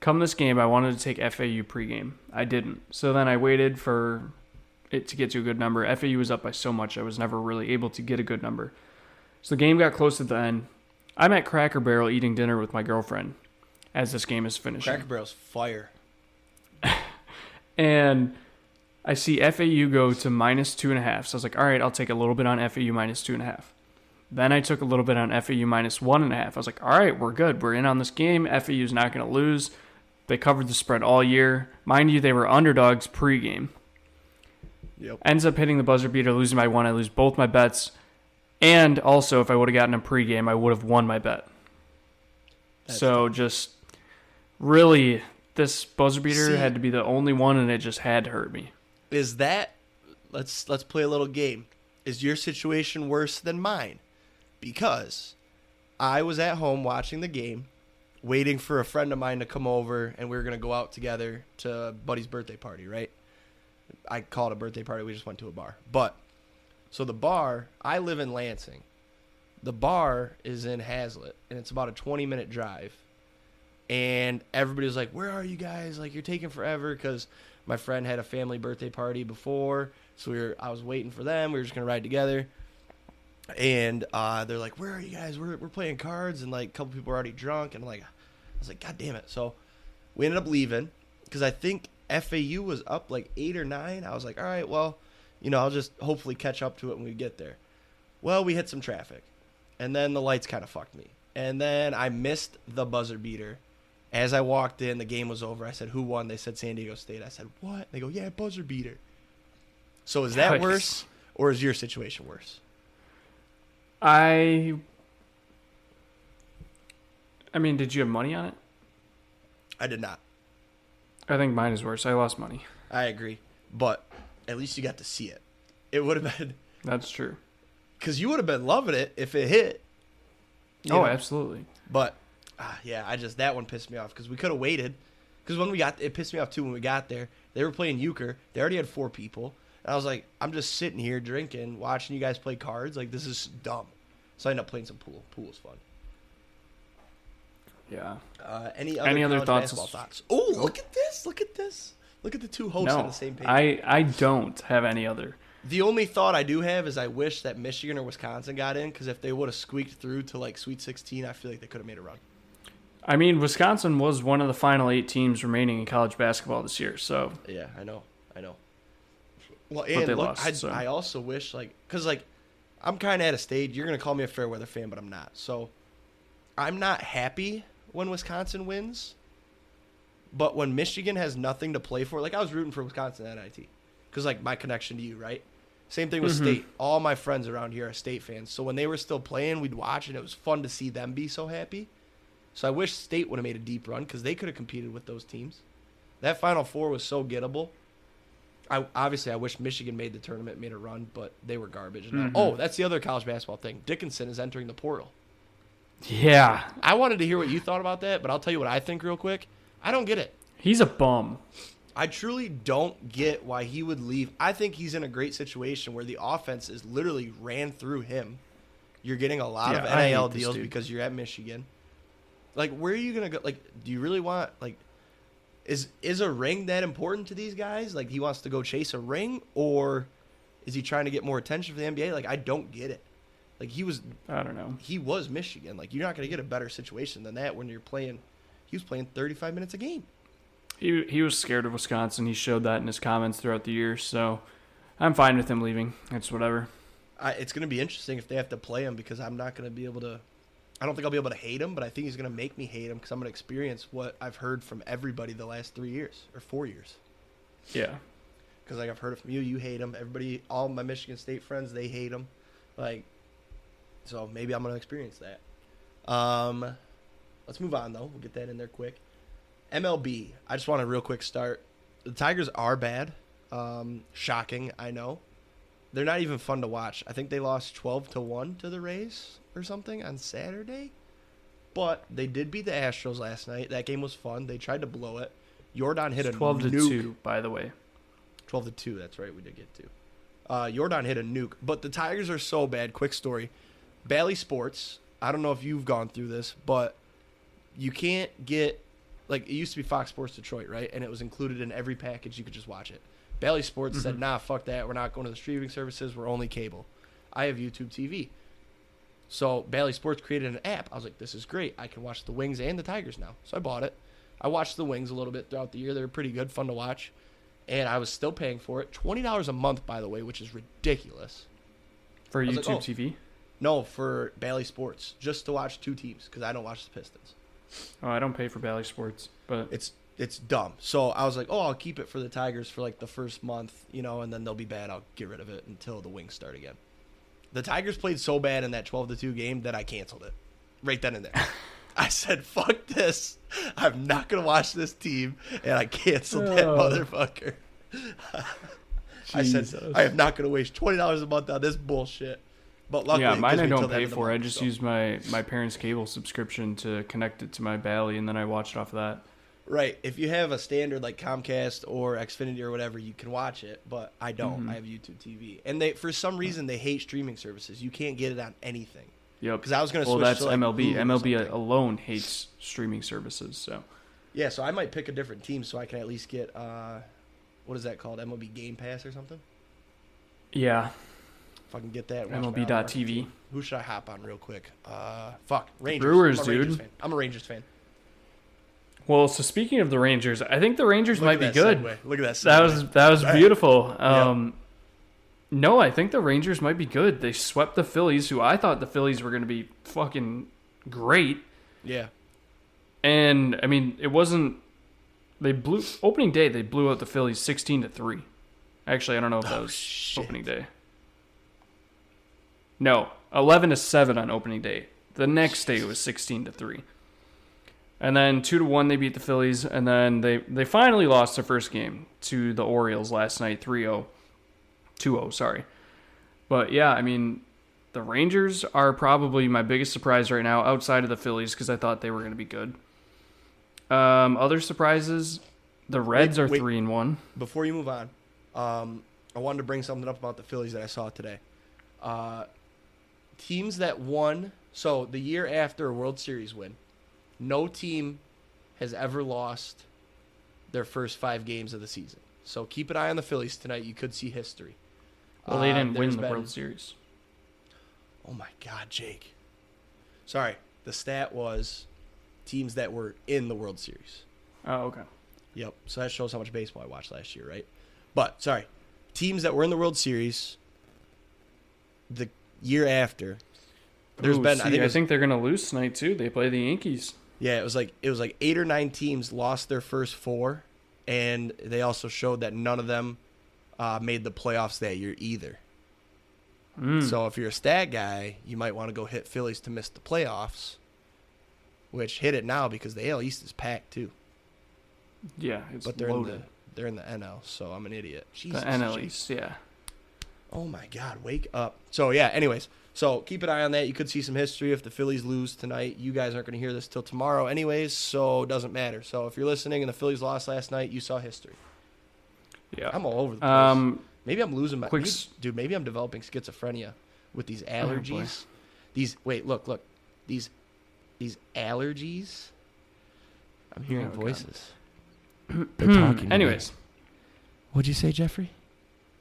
Come this game, I wanted to take FAU pregame. I didn't. So then I waited for it to get to a good number. FAU was up by so much, I was never really able to get a good number. So the game got close at the end. I'm at Cracker Barrel eating dinner with my girlfriend as this game is finishing. Cracker Barrel's fire. And I see FAU go to -2.5. So I was like, all right, I'll take a little bit on FAU -2.5. Then I took a little bit on FAU -1.5. I was like, all right, we're good. We're in on this game. FAU's not going to lose. They covered the spread all year. Mind you, they were underdogs pregame. Yep. Ends up hitting the buzzer beater, losing by 1. I lose both my bets. And also, if I would have gotten a pregame, I would have won my bet. So just really, this buzzer beater had to be the only one, and it just had to hurt me. Is that let's play a little game. Is your situation worse than mine? Because I was at home watching the game, waiting for a friend of mine to come over, and we were going to go out together to Buddy's birthday party, right? I call it a birthday party. We just went to a bar. But, so the bar, I live in Lansing. The bar is in Hazlet, and it's about a 20-minute drive. And everybody was like, where are you guys? Like, you're taking forever, because my friend had a family birthday party before, so I was waiting for them. We were just going to ride together. And they're like, where are you guys? We're playing cards, and like a couple people are already drunk. And I was like, God damn it. So we ended up leaving because I think FAU was up like 8 or 9. I was like, all right, well, I'll just hopefully catch up to it when we get there. Well, we hit some traffic, and then the lights kind of fucked me. And then I missed the buzzer beater. As I walked in, the game was over. I said, who won? They said San Diego State. I said, what? They go, yeah, buzzer beater. So is that worse, or is your situation worse? I mean, did you have money on it? I did not. I think mine is worse. I lost money. I agree. But at least you got to see it. It would have been... That's true. Because you would have been loving it if it hit. Absolutely. But, that one pissed me off because we could have waited. Because it pissed me off too when we got there. They were playing euchre. They already had 4 people. And I was like, I'm just sitting here drinking, watching you guys play cards. Like, this is dumb. So I ended up playing some pool. Pool was fun. Yeah. Any other thoughts? Oh, look at this. Look at this. Look at the two hosts on the same page. I don't have any other. The only thought I do have is I wish that Michigan or Wisconsin got in, because if they would have squeaked through to like Sweet 16, I feel like they could have made a run. I mean, Wisconsin was one of the final 8 teams remaining in college basketball this year. So yeah, I know. Well, but they lost. I also wish because I'm kind of at a stage. You're gonna call me a fair weather fan, but I'm not. So I'm not happy when Wisconsin wins, but when Michigan has nothing to play for, like I was rooting for Wisconsin at NIT because like my connection to you, right? Same thing with State. All my friends around here are State fans. So when they were still playing, we'd watch, and it was fun to see them be so happy. So I wish State would have made a deep run because they could have competed with those teams. That Final Four was so gettable. I wish Michigan made the tournament, made a run, but they were garbage. Oh, that's the other college basketball thing. Dickinson is entering the portal. Yeah. I wanted to hear what you thought about that, but I'll tell you what I think real quick. I don't get it. He's a bum. I truly don't get why he would leave. I think he's in a great situation where the offense is literally ran through him. You're getting a lot of NIL deals because you're at Michigan. Like, where are you going to go? Like, do you really want, like, is a ring that important to these guys? Like, he wants to go chase a ring, or is he trying to get more attention for the NBA? Like, I don't get it. Like, I don't know. He was Michigan. Like, you're not going to get a better situation than that when you're playing. He was playing 35 minutes a game. He was scared of Wisconsin. He showed that in his comments throughout the year. So I'm fine with him leaving. It's whatever. It's going to be interesting if they have to play him because I'm not going to be able to. I don't think I'll be able to hate him, but I think he's going to make me hate him because I'm going to experience what I've heard from everybody the last 3 years or 4 years. Yeah. Because like I've heard it from you hate him. Everybody, all my Michigan State friends, they hate him. Like, so maybe I'm going to experience that. Let's move on though. We'll get that in there quick. MLB. I just want a real quick start. The Tigers are bad. Shocking, I know. They're not even fun to watch. I think they lost 12-1 to the Rays or something on Saturday. But they did beat the Astros last night. That game was fun. They tried to blow it. Jordan hit a 12-2, by the way. 12-2, that's right. We did get to. Jordan hit a nuke. But the Tigers are so bad. Quick story. Bally Sports. I don't know if you've gone through this, but you can't get... Like, it used to be Fox Sports Detroit, right? And it was included in every package. You could just watch it. Bally Sports said, nah, fuck that. We're not going to the streaming services. We're only cable. I have YouTube TV. So Bally Sports created an app. I was like, this is great. I can watch the Wings and the Tigers now. So I bought it. I watched the Wings a little bit throughout the year. They were pretty good, fun to watch. And I was still paying for it. $20 a month, by the way, which is ridiculous. For YouTube TV? No, for Bally Sports. Just to watch two teams because I don't watch the Pistons. Oh, I don't pay for Bally Sports, but it's dumb. So I was like, I'll keep it for the Tigers for like the first month, and then they'll be bad. I'll get rid of it until the Wings start again. The Tigers played so bad in that 12-2 game that I canceled it right then and there. I said, fuck this. I'm not going to watch this team, and I canceled that motherfucker. I said, I am not going to waste $20 a month on this bullshit. But luckily, mine I don't pay for. I just use my parents' cable subscription to connect it to my Bally, and then I watch it off of that. Right. If you have a standard like Comcast or Xfinity or whatever, you can watch it. But I don't. I have YouTube TV. And for some reason, they hate streaming services. You can't get it on anything. Yep. Because I was going to switch that's to like MLB. Hulu MLB alone hates streaming services. So. Yeah, so I might pick a different team so I can at least get, what is that called? MLB Game Pass or something? Yeah. If I can get that. MLB.TV. Who should I hop on real quick? Rangers. Brewers, dude. I'm a Rangers fan. Well, so speaking of the Rangers, I think the Rangers might be good. Segue. Look at that segue. That was beautiful. No, I think the Rangers might be good. They swept the Phillies, who I thought the Phillies were going to be fucking great. Yeah. And I mean, it wasn't. Opening day. They blew out the Phillies 16-3. Actually, I don't know if that was opening day. No, 11-7 on opening day. The next day it was 16-3. And then 2-1 they beat the Phillies, and then they finally lost their first game to the Orioles last night, 2-0, sorry. But yeah, I mean, the Rangers are probably my biggest surprise right now outside of the Phillies because I thought they were going to be good. Other surprises, the Reds are 3-1. Before you move on, I wanted to bring something up about the Phillies that I saw today. Teams that won, so the year after a World Series win, no team has ever lost their first 5 games of the season. So keep an eye on the Phillies tonight. You could see history. Well, they didn't win the World Series. Oh, my God, Jake. Sorry. The stat was teams that were in the World Series. Oh, okay. Yep. So that shows how much baseball I watched last year, right? But, sorry. Teams that were in the World Series the year after. I think they're going to lose tonight, too. They play the Yankees. Yeah, it was like 8 or 9 teams lost their first 4, and they also showed that none of them made the playoffs that year either. So if you're a stat guy, you might want to go hit Phillies to miss the playoffs, which hit it now because the AL East is packed too. Yeah, it's but they're loaded. They're in the NL, so I'm an idiot. Jesus, the NL East, yeah. Oh my God, wake up. So yeah, anyways, so keep an eye on that. You could see some history if the Phillies lose tonight. You guys aren't going to hear this till tomorrow anyways, so it doesn't matter. So if you're listening and the Phillies lost last night, you saw history. Yeah. I'm all over the place. Maybe I'm losing my... Maybe I'm developing schizophrenia with these allergies. Look. These allergies. I'm hearing voices. They're talking. Anyways. What'd you say, Jeffrey?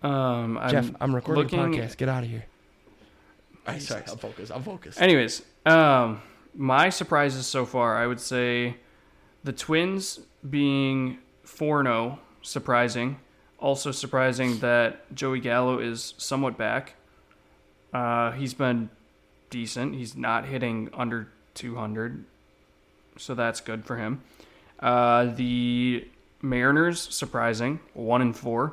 Jeff, I'm recording a podcast. Get out of here. All right, sorry. I'm focused. Anyways, my surprises so far, I would say the Twins being 4-0, surprising. Also surprising that Joey Gallo is somewhat back. He's been decent. He's not hitting under 200, so that's good for him. The Mariners, surprising, 1-4.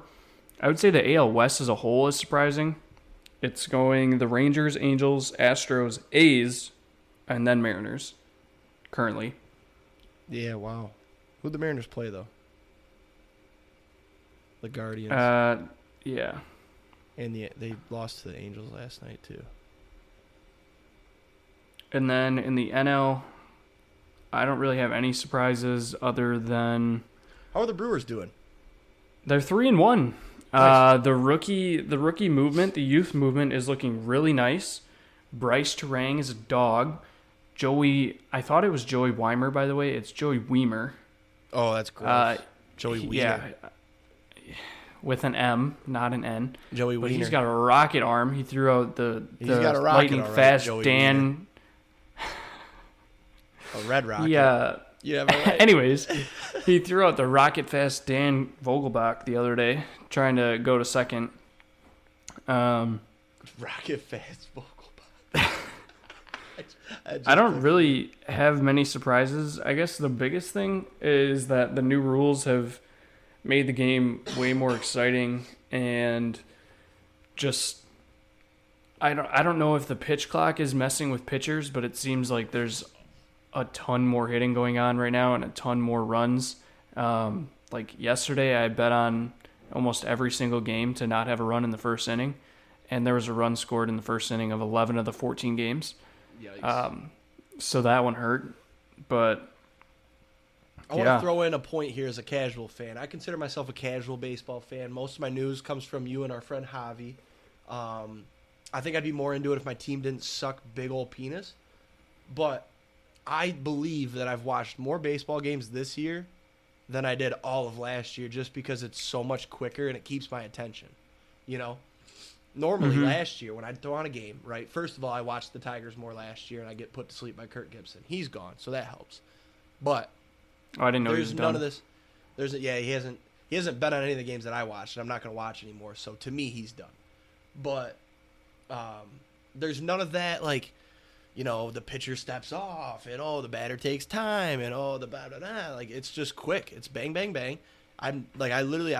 I would say the AL West as a whole is surprising. It's going the Rangers, Angels, Astros, A's, and then Mariners, currently. Yeah, wow. Who'd the Mariners play, though? The Guardians. Yeah. And they lost to the Angels last night, too. And then in the NL, I don't really have any surprises other than... How are the Brewers doing? They're 3-1. Nice. The rookie movement, the youth movement is looking really nice. Bryce Terang is a dog. I thought it was Joey Weimer, by the way. It's Joey Weimer. Oh, that's gross. Joey Wiener. Yeah. With an M, not an N. Joey Wiener. But he's got a rocket arm. He threw out the lightning fast Joey Dan. A red rocket. Yeah. Yeah. Right. Anyways, he threw out the rocket fast Dan Vogelbach the other day, trying to go to second. Rocket fast Vogelbach. I don't really have many surprises. I guess the biggest thing is that the new rules have made the game way more exciting, and just I don't know if the pitch clock is messing with pitchers, but it seems like there's a ton more hitting going on right now and a ton more runs. Like yesterday, I bet on almost every single game to not have a run in the first inning, and there was a run scored in the first inning of 11 of the 14 games. Yikes. So that one hurt, but I want to throw in a point here as a casual fan. I consider myself a casual baseball fan. Most of my news comes from you and our friend Javi. I think I'd be more into it if my team didn't suck big old penis. But I believe that I've watched more baseball games this year than I did all of last year just because it's so much quicker and it keeps my attention. You know? Normally last year when I'd throw on a game, right? First of all, I watched the Tigers more last year and I get put to sleep by Kurt Gibson. He's gone, so that helps. But I didn't know there's he was none done. of this. He hasn't been on any of the games that I watched, and I'm not going to watch anymore. So to me, he's done. But there's none of that, like, you know, the pitcher steps off, and the batter takes time, and the blah blah blah. Like, it's just quick. It's bang bang bang. I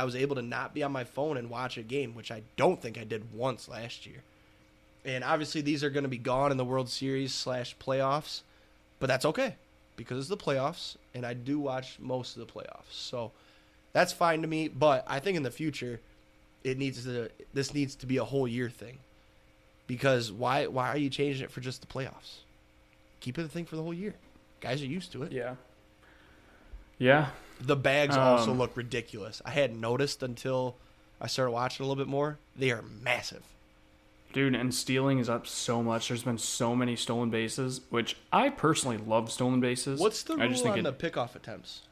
was able to not be on my phone and watch a game, which I don't think I did once last year. And obviously these are going to be gone in the World Series / playoffs, but that's okay because it's the playoffs, and I do watch most of the playoffs. So that's fine to me, but I think in the future this needs to be a whole year thing. Because why are you changing it for just the playoffs? Keep it a thing for the whole year. Guys are used to it. Yeah. Yeah. The bags also look ridiculous. I hadn't noticed until I started watching a little bit more. They are massive. Dude, and stealing is up so much. There's been so many stolen bases, which I personally love stolen bases. What's the rule on the pickoff attempts?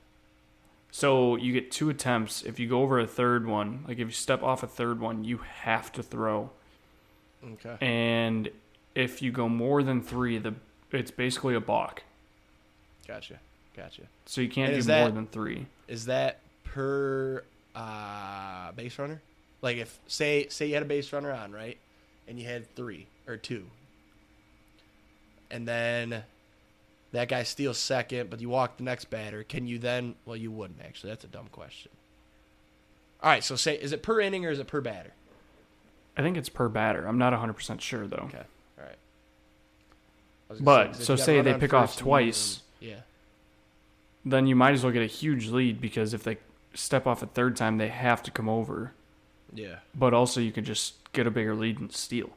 So you get 2 attempts. If you go over a third one, like if you step off a third one, you have to throw. Okay. And if you go more than 3, it's basically a balk. Gotcha. So you can't do more than 3. Is that per base runner? Like if say you had a base runner on, right? And you had 3 or 2. And then that guy steals second, but you walk the next batter. Can you then? Well, you wouldn't actually. That's a dumb question. All right, so is it per inning or is it per batter? I think it's per batter. I'm not 100% sure, though. Okay. All right. But, so say they pick off twice. Yeah. Then you might as well get a huge lead because if they step off a third time, they have to come over. Yeah. But also you could just get a bigger lead and steal.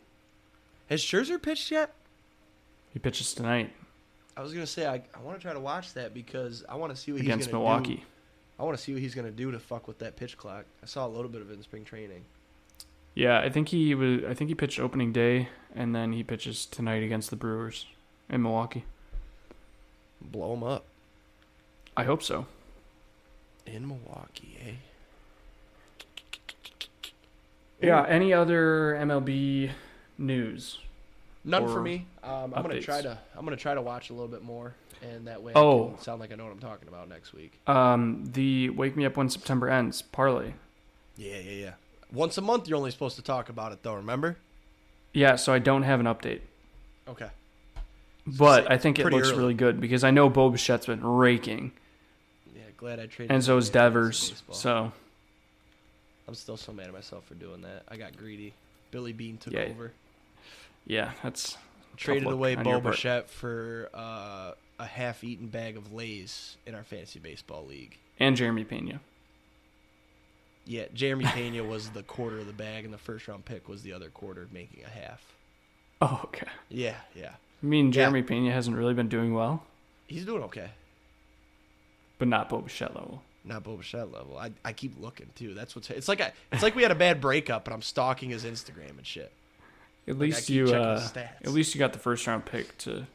Has Scherzer pitched yet? He pitches tonight. I was going to say, I want to try to watch that because I want to see what he's going to do. Against Milwaukee. I want to see what he's going to do to fuck with that pitch clock. I saw a little bit of it in spring training. Yeah, I think he pitched opening day, and then he pitches tonight against the Brewers in Milwaukee. Blow him up. I hope so. In Milwaukee, eh? Yeah, any other MLB news? None for me. I'm gonna try to watch a little bit more, and that way I can sound like I know what I'm talking about next week. The Wake Me Up When September Ends parlay. Yeah. Once a month, you're only supposed to talk about it, though. Remember? Yeah, so I don't have an update, Okay. but I think it looks early. really good because I know Bo Bichette's been raking, Yeah, glad I traded. and so is him. Devers. Baseball. So I'm still so mad at myself for doing that. I got greedy. Billy Bean took Yeah. over. yeah, that's Traded tough look away on Bo your part. Bichette for a half-eaten bag of Lay's in our fantasy baseball league. and Jeremy Pena. Yeah, Jeremy Pena was the quarter of the bag, and the first-round pick was the other quarter, making a half. Oh, okay. Yeah. I mean, Jeremy Pena hasn't really been doing well, He's doing okay. but not Bo Bichette level. Not Bo Bichette level. I keep looking, too. That's what's... It's like we had a bad breakup, and I'm stalking his Instagram and shit. At Like, I least keep you, checking his stats. at least you got the first round pick to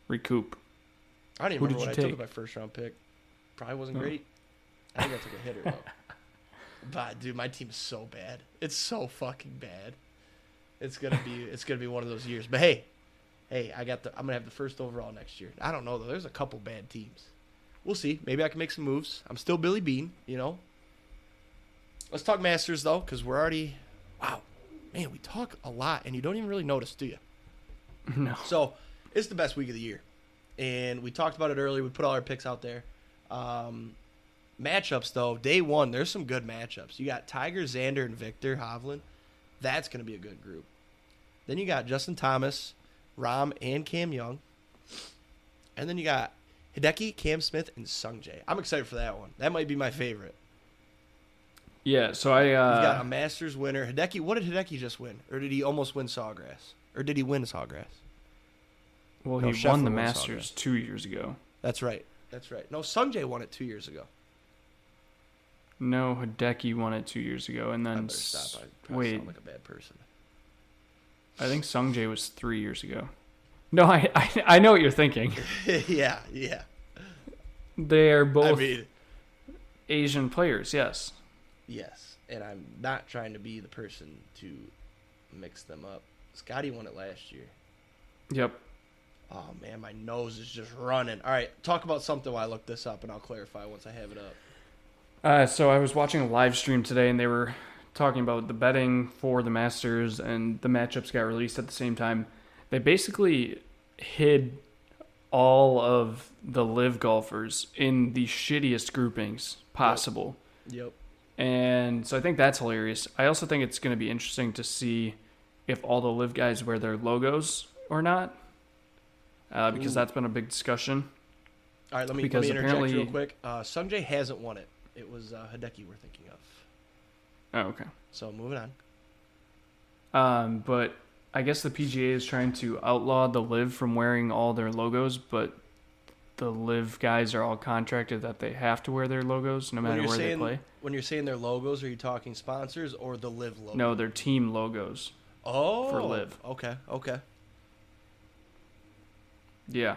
recoup. I don't even Who remember did what I you took take? with my first-round pick. Probably wasn't Oh. great. I think I took a hitter, though. But, dude, my team is so bad. It's so fucking bad. It's gonna be one of those years. But hey, I'm gonna have the first overall next year. I don't know though. There's a couple bad teams. We'll see. Maybe I can make some moves. I'm still Billy Bean, you know. Let's talk Masters though, because we're already. Wow, man, we talk a lot, and you don't even really notice, do you? No. So it's the best week of the year, and we talked about it earlier. We put all our picks out there. Matchups though, day one, there's some good matchups. You got Tiger, Xander, and Victor Hovland. That's going to be a good group. Then you got Justin Thomas, Rahm, and Cam Young. And then you got Hideki, Cam Smith, and Sung Jae. I'm excited for that one. That might be my favorite. Yeah, so You got a Masters winner. Hideki, what did Hideki just win? Or did he almost win Sawgrass? Or did he win Sawgrass? well, No, he Scheffler won the won Masters 2 years ago. That's right. No, Sung Jae won it 2 years ago. No, Hideki won it 2 years ago, and I then better stop. I wait, sound like a bad person. I think Sung Jae was 3 years ago. No, I know what you're thinking. yeah. They are both I mean, Asian players, yes. yes. And I'm not trying to be the person to mix them up. Scotty won it last year. Yep. Oh, man, my nose is just running. All right, talk about something while I look this up, and I'll clarify once I have it up. So I was watching a live stream today, and they were talking about the betting for the Masters, and the matchups got released at the same time. They basically hid all of the live golfers in the shittiest groupings possible. Yep. And so I think that's hilarious. I also think it's going to be interesting to see if all the live guys wear their logos or not, because that's been a big discussion. All right, let me interject real quick. Sung Jae hasn't won it. It was Hideki we're thinking of. Oh, okay. So moving on. But I guess the PGA is trying to outlaw the live from wearing all their logos, but the live guys are all contracted that they have to wear their logos no matter where they play. When you're saying their logos, are you talking sponsors or the live logo? No, their team logos. For live. Okay. Yeah.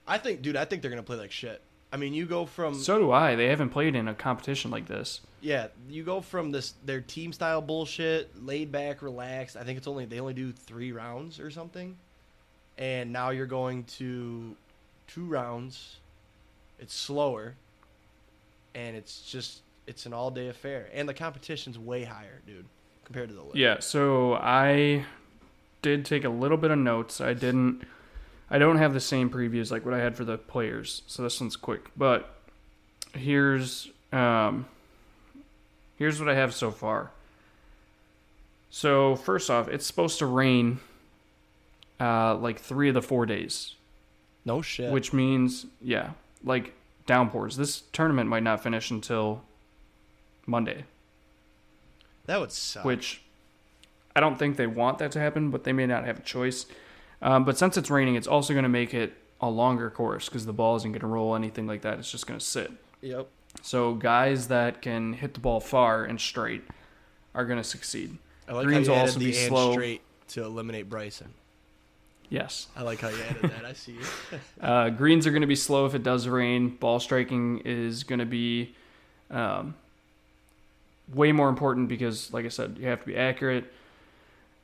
I think they're going to play like shit. I mean, you go from... So do I. They haven't played in a competition like this. Yeah, you go from their team style bullshit, laid back, relaxed. I think they only do 3 rounds or something. And now you're going to 2 rounds. It's slower. And it's an all-day affair. And the competition's way higher, dude, compared to the live. Yeah, so I did take a little bit of notes. I don't have the same previews like what I had for the players, so this one's quick. But here's what I have so far. So first off, it's supposed to rain like 3 of the 4 days, No shit. which means like downpours. This tournament might not finish until Monday, That would suck. which I don't think they want that to happen, but they may not have a choice. But since it's raining, it's also going to make it a longer course because the ball isn't going to roll anything like that. It's just going to sit. Yep. So guys that can hit the ball far and straight are going to succeed. I like Greens how will you also also be be slow. straight to eliminate Bryson. Yes. I like how you added that. I see you. Greens are going to be slow if it does rain. Ball striking is going to be way more important because, like I said, you have to be accurate.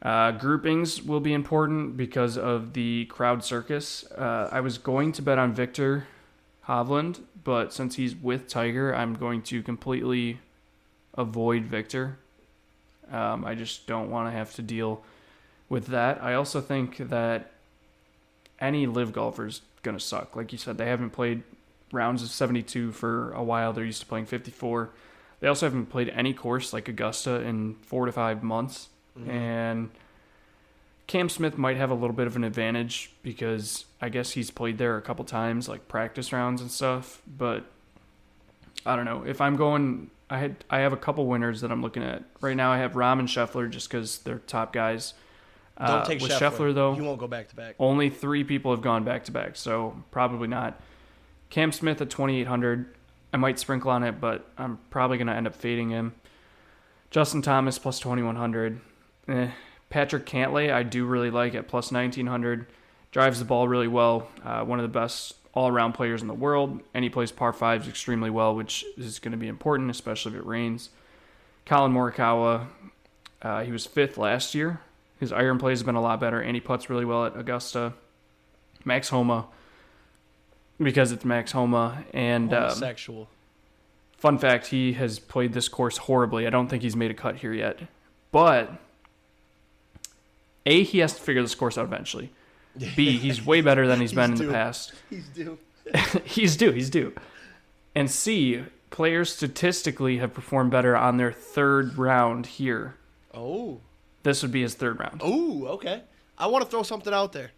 Groupings will be important because of the crowd circus. I was going to bet on Victor Hovland, but since he's with Tiger, I'm going to completely avoid Victor. I just don't want to have to deal with that. I also think that any live golfer's going to suck. Like you said, they haven't played rounds of 72 for a while. They're used to playing 54. They also haven't played any course like Augusta in 4 to 5 months. Mm-hmm. And Cam Smith might have a little bit of an advantage because I guess he's played there a couple times, like practice rounds and stuff. But I don't know. If I'm going, I have a couple winners that I'm looking at. Right now I have Rahm and Scheffler just because they're top guys. Don't take with Scheffler. Though. He won't go back to back. Only 3 people have gone back to back, so probably not. Cam Smith at 2,800. I might sprinkle on it, but I'm probably going to end up fading him. Justin Thomas plus 2,100. Patrick Cantlay, I do really like at plus 1,900. Drives the ball really well. One of the best all-around players in the world, and he plays par 5s extremely well, which is going to be important, especially if it rains. Colin Morikawa, he was 5th last year. His iron plays have been a lot better, and he putts really well at Augusta. Max Homa, because it's Max Homa. And homosexual. Fun fact, he has played this course horribly. I don't think he's made a cut here yet. But, A, he has to figure this course out eventually. B, he's way better than he's been in the past. He's due. He's due. And C, players statistically have performed better on their 3rd round here. Oh. This would be his 3rd round. Oh, okay. I want to throw something out there.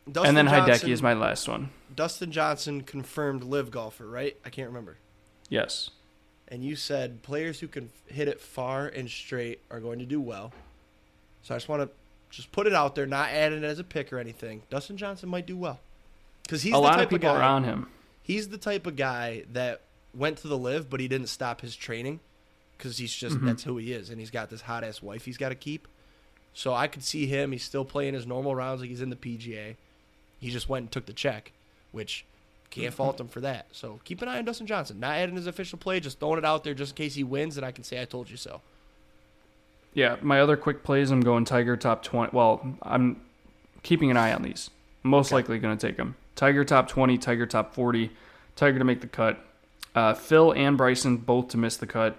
And then Hideki is my last one. Dustin Johnson confirmed live golfer, right? I can't remember. Yes. And you said players who can hit it far and straight are going to do well. So I just want to just put it out there, not adding it as a pick or anything. Dustin Johnson might do well. Because he's a the lot type of people of guy, are on him. He's the type of guy that went to the live, but he didn't stop his training because he's just that's who he is, and he's got this hot ass wife he's got to keep. So I could see him. He's still playing his normal rounds like he's in the PGA. He just went and took the check, which can't fault him for that. So keep an eye on Dustin Johnson. Not adding his official play, just throwing it out there just in case he wins, and I can say I told you so. Yeah, my other quick plays, I'm going Tiger top 20. Well, I'm keeping an eye on these. Most likely going to take them. Tiger top 20, Tiger top 40, Tiger to make the cut. Phil and Bryson both to miss the cut.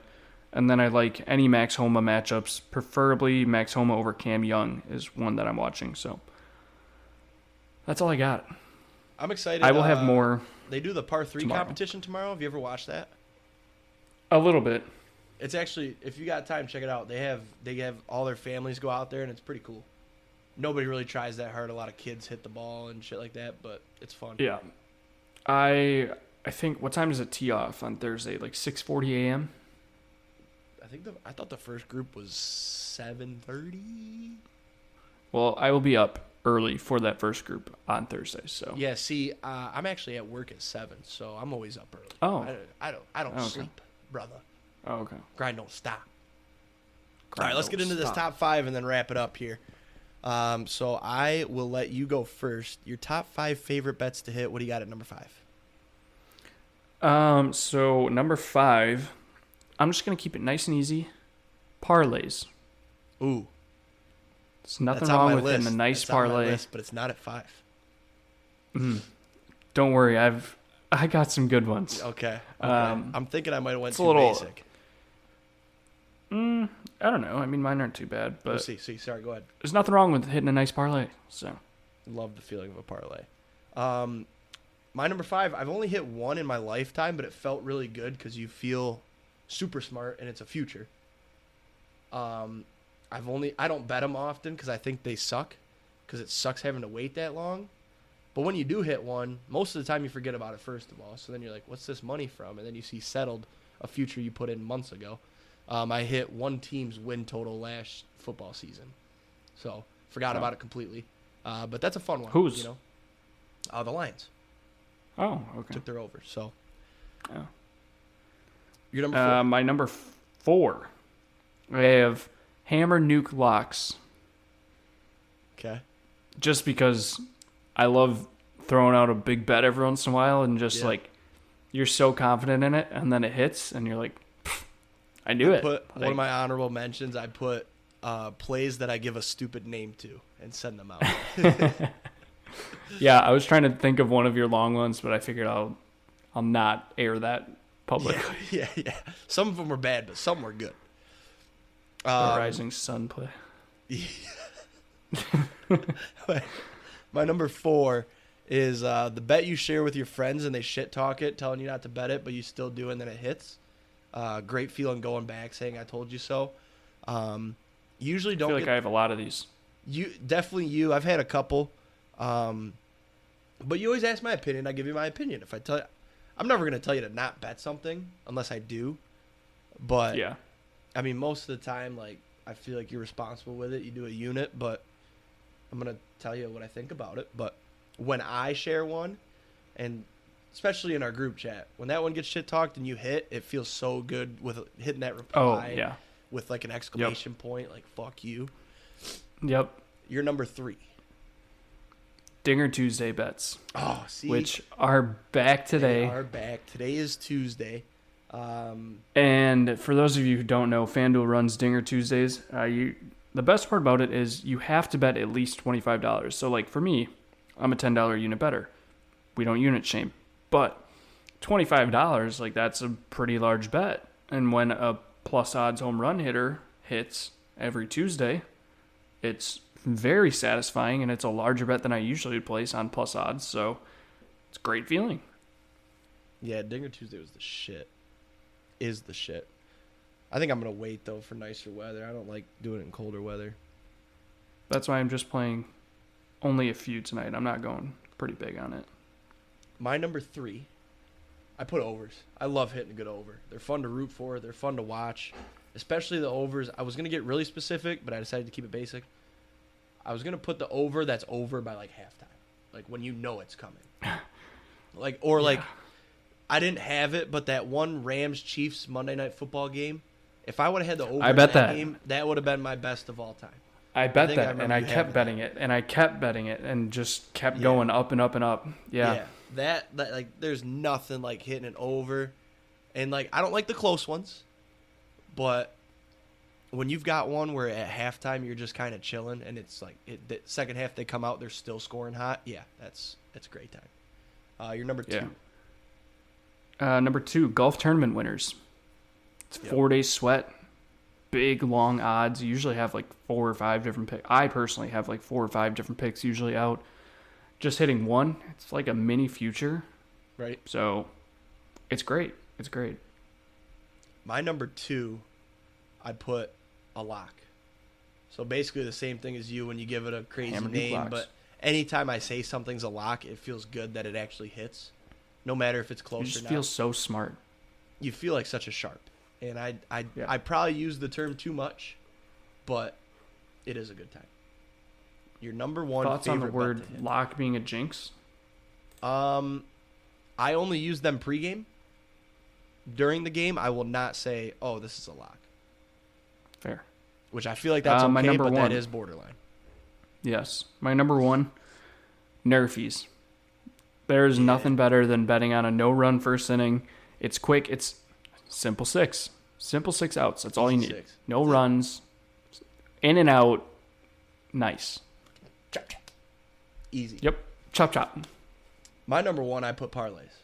And then I like any Max Homa matchups, preferably Max Homa over Cam Young is one that I'm watching. So that's all I got. I'm excited. I will have more. They do the par 3 tomorrow. competition tomorrow. Have you ever watched that? A little bit. It's actually, if you got time, check it out. They have all their families go out there, and it's pretty cool. Nobody really tries that hard. A lot of kids hit the ball and shit like that, but it's fun. Yeah. I think, what time does it tee off on Thursday? Like 6:40 a.m.? I thought the first group was 7:30. Well, I will be up early for that first group on Thursday. So Yeah, see, I'm actually at work at 7, so I'm always up early. Oh. I don't Okay. sleep, brother. Oh, okay. Grind don't stop. Grind All right, let's don't get into this stop. top 5 and then wrap it up here. So I will let you go first. Your top 5 favorite bets to hit. What do you got at number 5? So number 5, I'm just gonna keep it nice and easy. Parlays. Ooh, There's nothing that's on wrong my with hitting list. a nice That's on my parlay. list, but it's not at 5. Don't worry, I got some good ones. Okay. Um, I'm thinking I might have went it's a too little- basic. I don't know. I mean, mine aren't too bad, but We'll see. Sorry, go ahead. there's nothing wrong with hitting a nice parlay. So Love the feeling of a parlay. My number 5, I've only hit one in my lifetime, but it felt really good because you feel super smart and it's a future. I I don't bet them often because I think they suck, because it sucks having to wait that long. But when you do hit one, most of the time you forget about it first of all. So then you're like, what's this money from? And then you see settled a future you put in months ago. I hit one team's win total last football season. So forgot about it completely. But that's a fun one. Whose? You know? The Lions. Oh, okay. Took their over. So. Oh. Your number 4. My number 4. I have Hammer Nuke Locks. Okay. Just because I love throwing out a big bet every once in a while and just like you're so confident in it and then it hits and you're like, I knew it. One of my honorable mentions, I put plays that I give a stupid name to and send them out. Yeah, I was trying to think of one of your long ones, but I figured I'll not air that publicly. Yeah. Some of them were bad, but some were good. The Rising Sun play. My number 4 is the bet you share with your friends and they shit talk it, telling you not to bet it, but you still do, and then it hits. Great feeling going back, saying I told you so. Usually don't. I feel like I have a lot of these. You. I've had a couple. But you always ask my opinion. I give you my opinion. If I tell you, I'm never going to tell you to not bet something unless I do. But yeah, I mean, most of the time, like, I feel like you're responsible with it. You do a unit, but I'm going to tell you what I think about it. But when I share one, and especially in our group chat, when that one gets shit talked and you hit, it feels so good with hitting that reply with like an exclamation point, like, fuck you. Yep. You're number 3. Dinger Tuesday bets. Oh, see? Which are back today. They are back. Today is Tuesday. And for those of you who don't know, FanDuel runs Dinger Tuesdays. The best part about it is you have to bet at least $25. So, like, for me, I'm a $10 unit better. We don't unit shame. But $25, like, that's a pretty large bet. And when a plus odds home run hitter hits every Tuesday, it's very satisfying, and it's a larger bet than I usually would place on plus odds. So it's a great feeling. Yeah, Dinger Tuesday was the shit. Is the shit. I think I'm going to wait, though, for nicer weather. I don't like doing it in colder weather. That's why I'm just playing only a few tonight. I'm not going pretty big on it. My number 3, I put overs. I love hitting a good over. They're fun to root for. They're fun to watch, especially the overs. I was going to get really specific, but I decided to keep it basic. I was going to put the over that's over by, like, halftime. Like, when you know it's coming. Like, I didn't have it, but that one Rams-Chiefs Monday Night Football game, if I would have had the over I bet in that that game, that would have been my best of all time. I bet that, and I kept betting it, and I kept betting it, and just kept going up and up and up. Yeah. That, like, there's nothing like hitting it over. And, like, I don't like the close ones, but when you've got one where at halftime you're just kind of chilling and it's like the second half they come out, they're still scoring hot. Yeah, that's a great time. You're number 2. Number 2, golf tournament winners. It's 4-day sweat, big long odds. You usually have like 4 or 5 different picks. I personally have like 4 or 5 different picks usually out. Just hitting one, it's like a mini future. Right. So it's great. It's great. My number 2, I put a lock. So basically the same thing as you when you give it a crazy name, but anytime I say something's a lock, it feels good that it actually hits, no matter if it's close or not. You just feel so smart. You feel like such a sharp. And I probably use the term too much, but it is a good time. Your number 1 thoughts on the favorite word bet to hit. lock being a jinx? I only use them pregame. During the game, I will not say, "Oh, this is a lock." Fair. Which I feel like that's okay, my number but 1. that is borderline. Yes. My number 1, Nerfies. There's nothing better than betting on a no-run first inning. It's quick. It's simple 6. Simple 6 outs. That's all you need. 6. No runs. In and out. Nice. Chop, chop. Easy. Yep. Chop, chop. My number 1, I put parlays.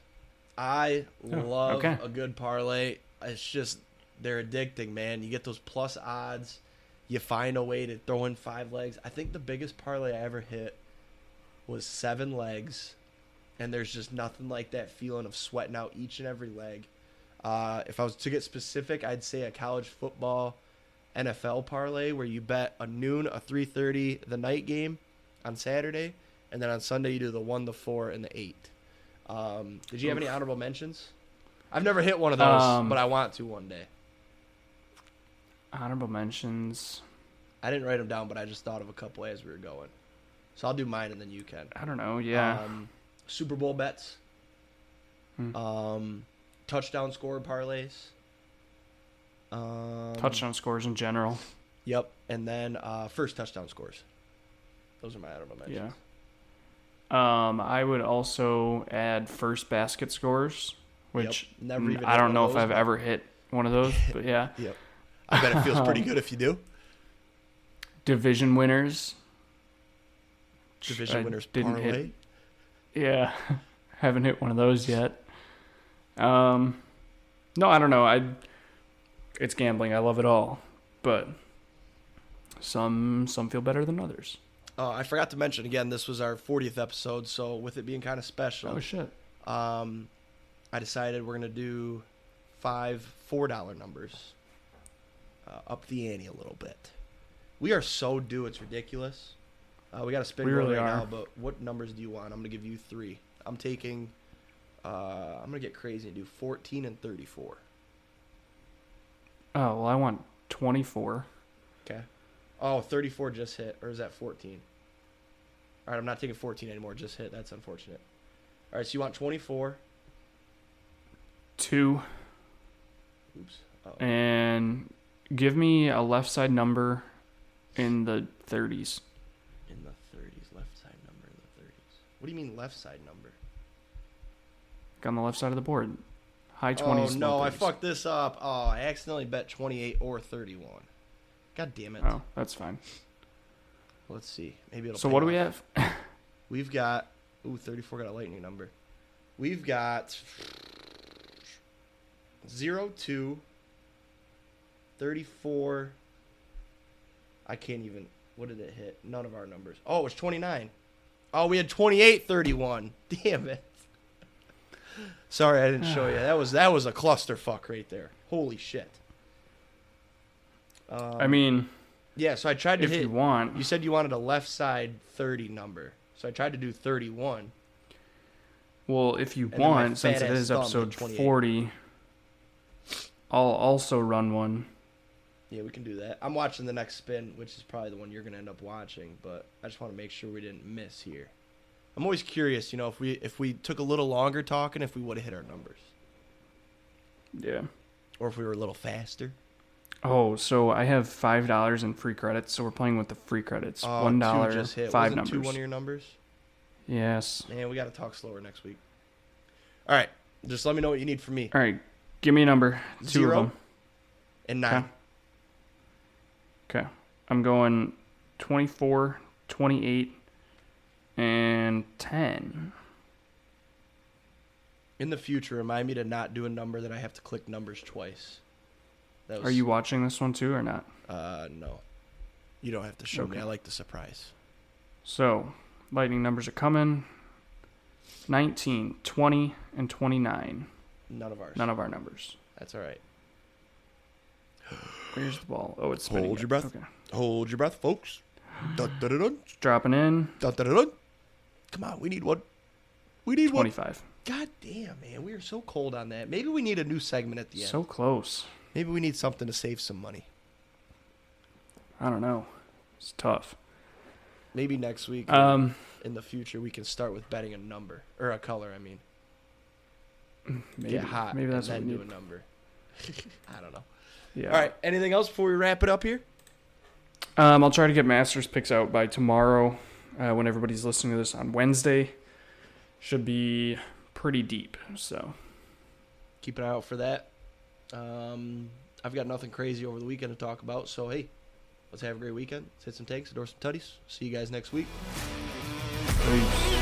I love a good parlay. It's just, they're addicting, man. You get those plus odds. You find a way to throw in 5 legs. I think the biggest parlay I ever hit was 7 legs. And there's just nothing like that feeling of sweating out each and every leg. If I was to get specific, I'd say a college football NFL parlay where you bet a noon, a 3:30, the night game on Saturday, and then on Sunday you do the 1, the 4, and the 8. Did you have any honorable mentions? I've never hit one of those, but I want to one day. Honorable mentions. I didn't write them down, but I just thought of a couple as we were going. So I'll do mine and then you can. I don't know. Yeah. Super Bowl bets. Touchdown score parlays. Touchdown scores in general. Yep. And then first touchdown scores. Those are my honorable mentions. Yeah. I would also add first basket scores, which never even I don't know if those, I've ever hit one of those, but yeah. Yep. I bet it feels pretty good if you do. Division winners. Division winners parlay. Yeah. Haven't hit one of those yet. No, I don't know. It's gambling. I love it all, but some feel better than others. I forgot to mention again. This was our 40th episode, so with it being kind of special. Oh shit. I decided we're gonna do 5 $4 numbers. Up the ante a little bit. We are so due. It's ridiculous. We got to spin really right are. now, but what numbers do you want? I'm gonna give you 3. I'm taking. I'm gonna get crazy and do 14 and 34. Oh well, I want 24. Okay. Oh, 34 just hit, or is that 14? All right, I'm not taking 14 anymore. Just hit. That's unfortunate. All right, so you want 24. 2. Oops. Oh. And give me a left side number in the 30s. In the 30s, left side number in the 30s. What do you mean left side number? On the left side of the board. High 20s. Oh, no, low 30s. I fucked this up. Oh, I accidentally bet 28 or 31. God damn it. Oh, that's fine. Let's see. Maybe it'll So pay what do off. we have? We've got... Ooh, 34 got a lightning number. We've got 0, 2, 34... I can't even... What did it hit? None of our numbers. Oh, it was 29. Oh, we had 28, 31. Damn it. Sorry, I didn't show you. That was a clusterfuck right there. Holy shit. I mean... Yeah, so I tried to if hit... you want... You said you wanted a left side 30 number. So I tried to do 31. Well, if you And then my want, since it fat-ass is thumb episode did 28. 40, I'll also run one. Yeah, we can do that. I'm watching the next spin, which is probably the one you're going to end up watching, but I just want to make sure we didn't miss here. I'm always curious, if we took a little longer talking, if we would have hit our numbers. Yeah. Or if we were a little faster. Oh, so I have $5 in free credits, so we're playing with the free credits. $1, 2 just hit. 5 Wasn't numbers. 2 one of your numbers? Yes. Man, we got to talk slower next week. All right, just let me know what you need from me. All right, give me a number. 2 0 of them. and 9. Okay. I'm going 24, 28, and 10. In the future, remind me to not do a number that I have to click numbers twice. That was, Are you watching this one too or not? No. You don't have to show me. Okay. I like the surprise. So, lightning numbers are coming. 19, 20, and 29. None of ours. None of our numbers. That's all right. Where's the ball? Oh, it's spinning. Hold it. your breath. Okay. Hold your breath, folks. Dun, dun, dun, dun. It's dropping in. Dun, dun, dun, dun. Come on, we need one. We need 25. one. God damn, man. We are so cold on that. Maybe we need a new segment at the end. So close. Maybe we need something to save some money. I don't know. It's tough. Maybe next week in the future we can start with betting a number. Or a color, I mean. Maybe. Get hot. Maybe that's and what we then need. do a number. I don't know. Yeah. All right. Anything else before we wrap it up here? I'll try to get Masters picks out by tomorrow when everybody's listening to this on Wednesday. Should be pretty deep, so. Keep an eye out for that. I've got nothing crazy over the weekend to talk about, so hey, let's have a great weekend. Let's hit some takes, adore some tutties. See you guys next week. Peace.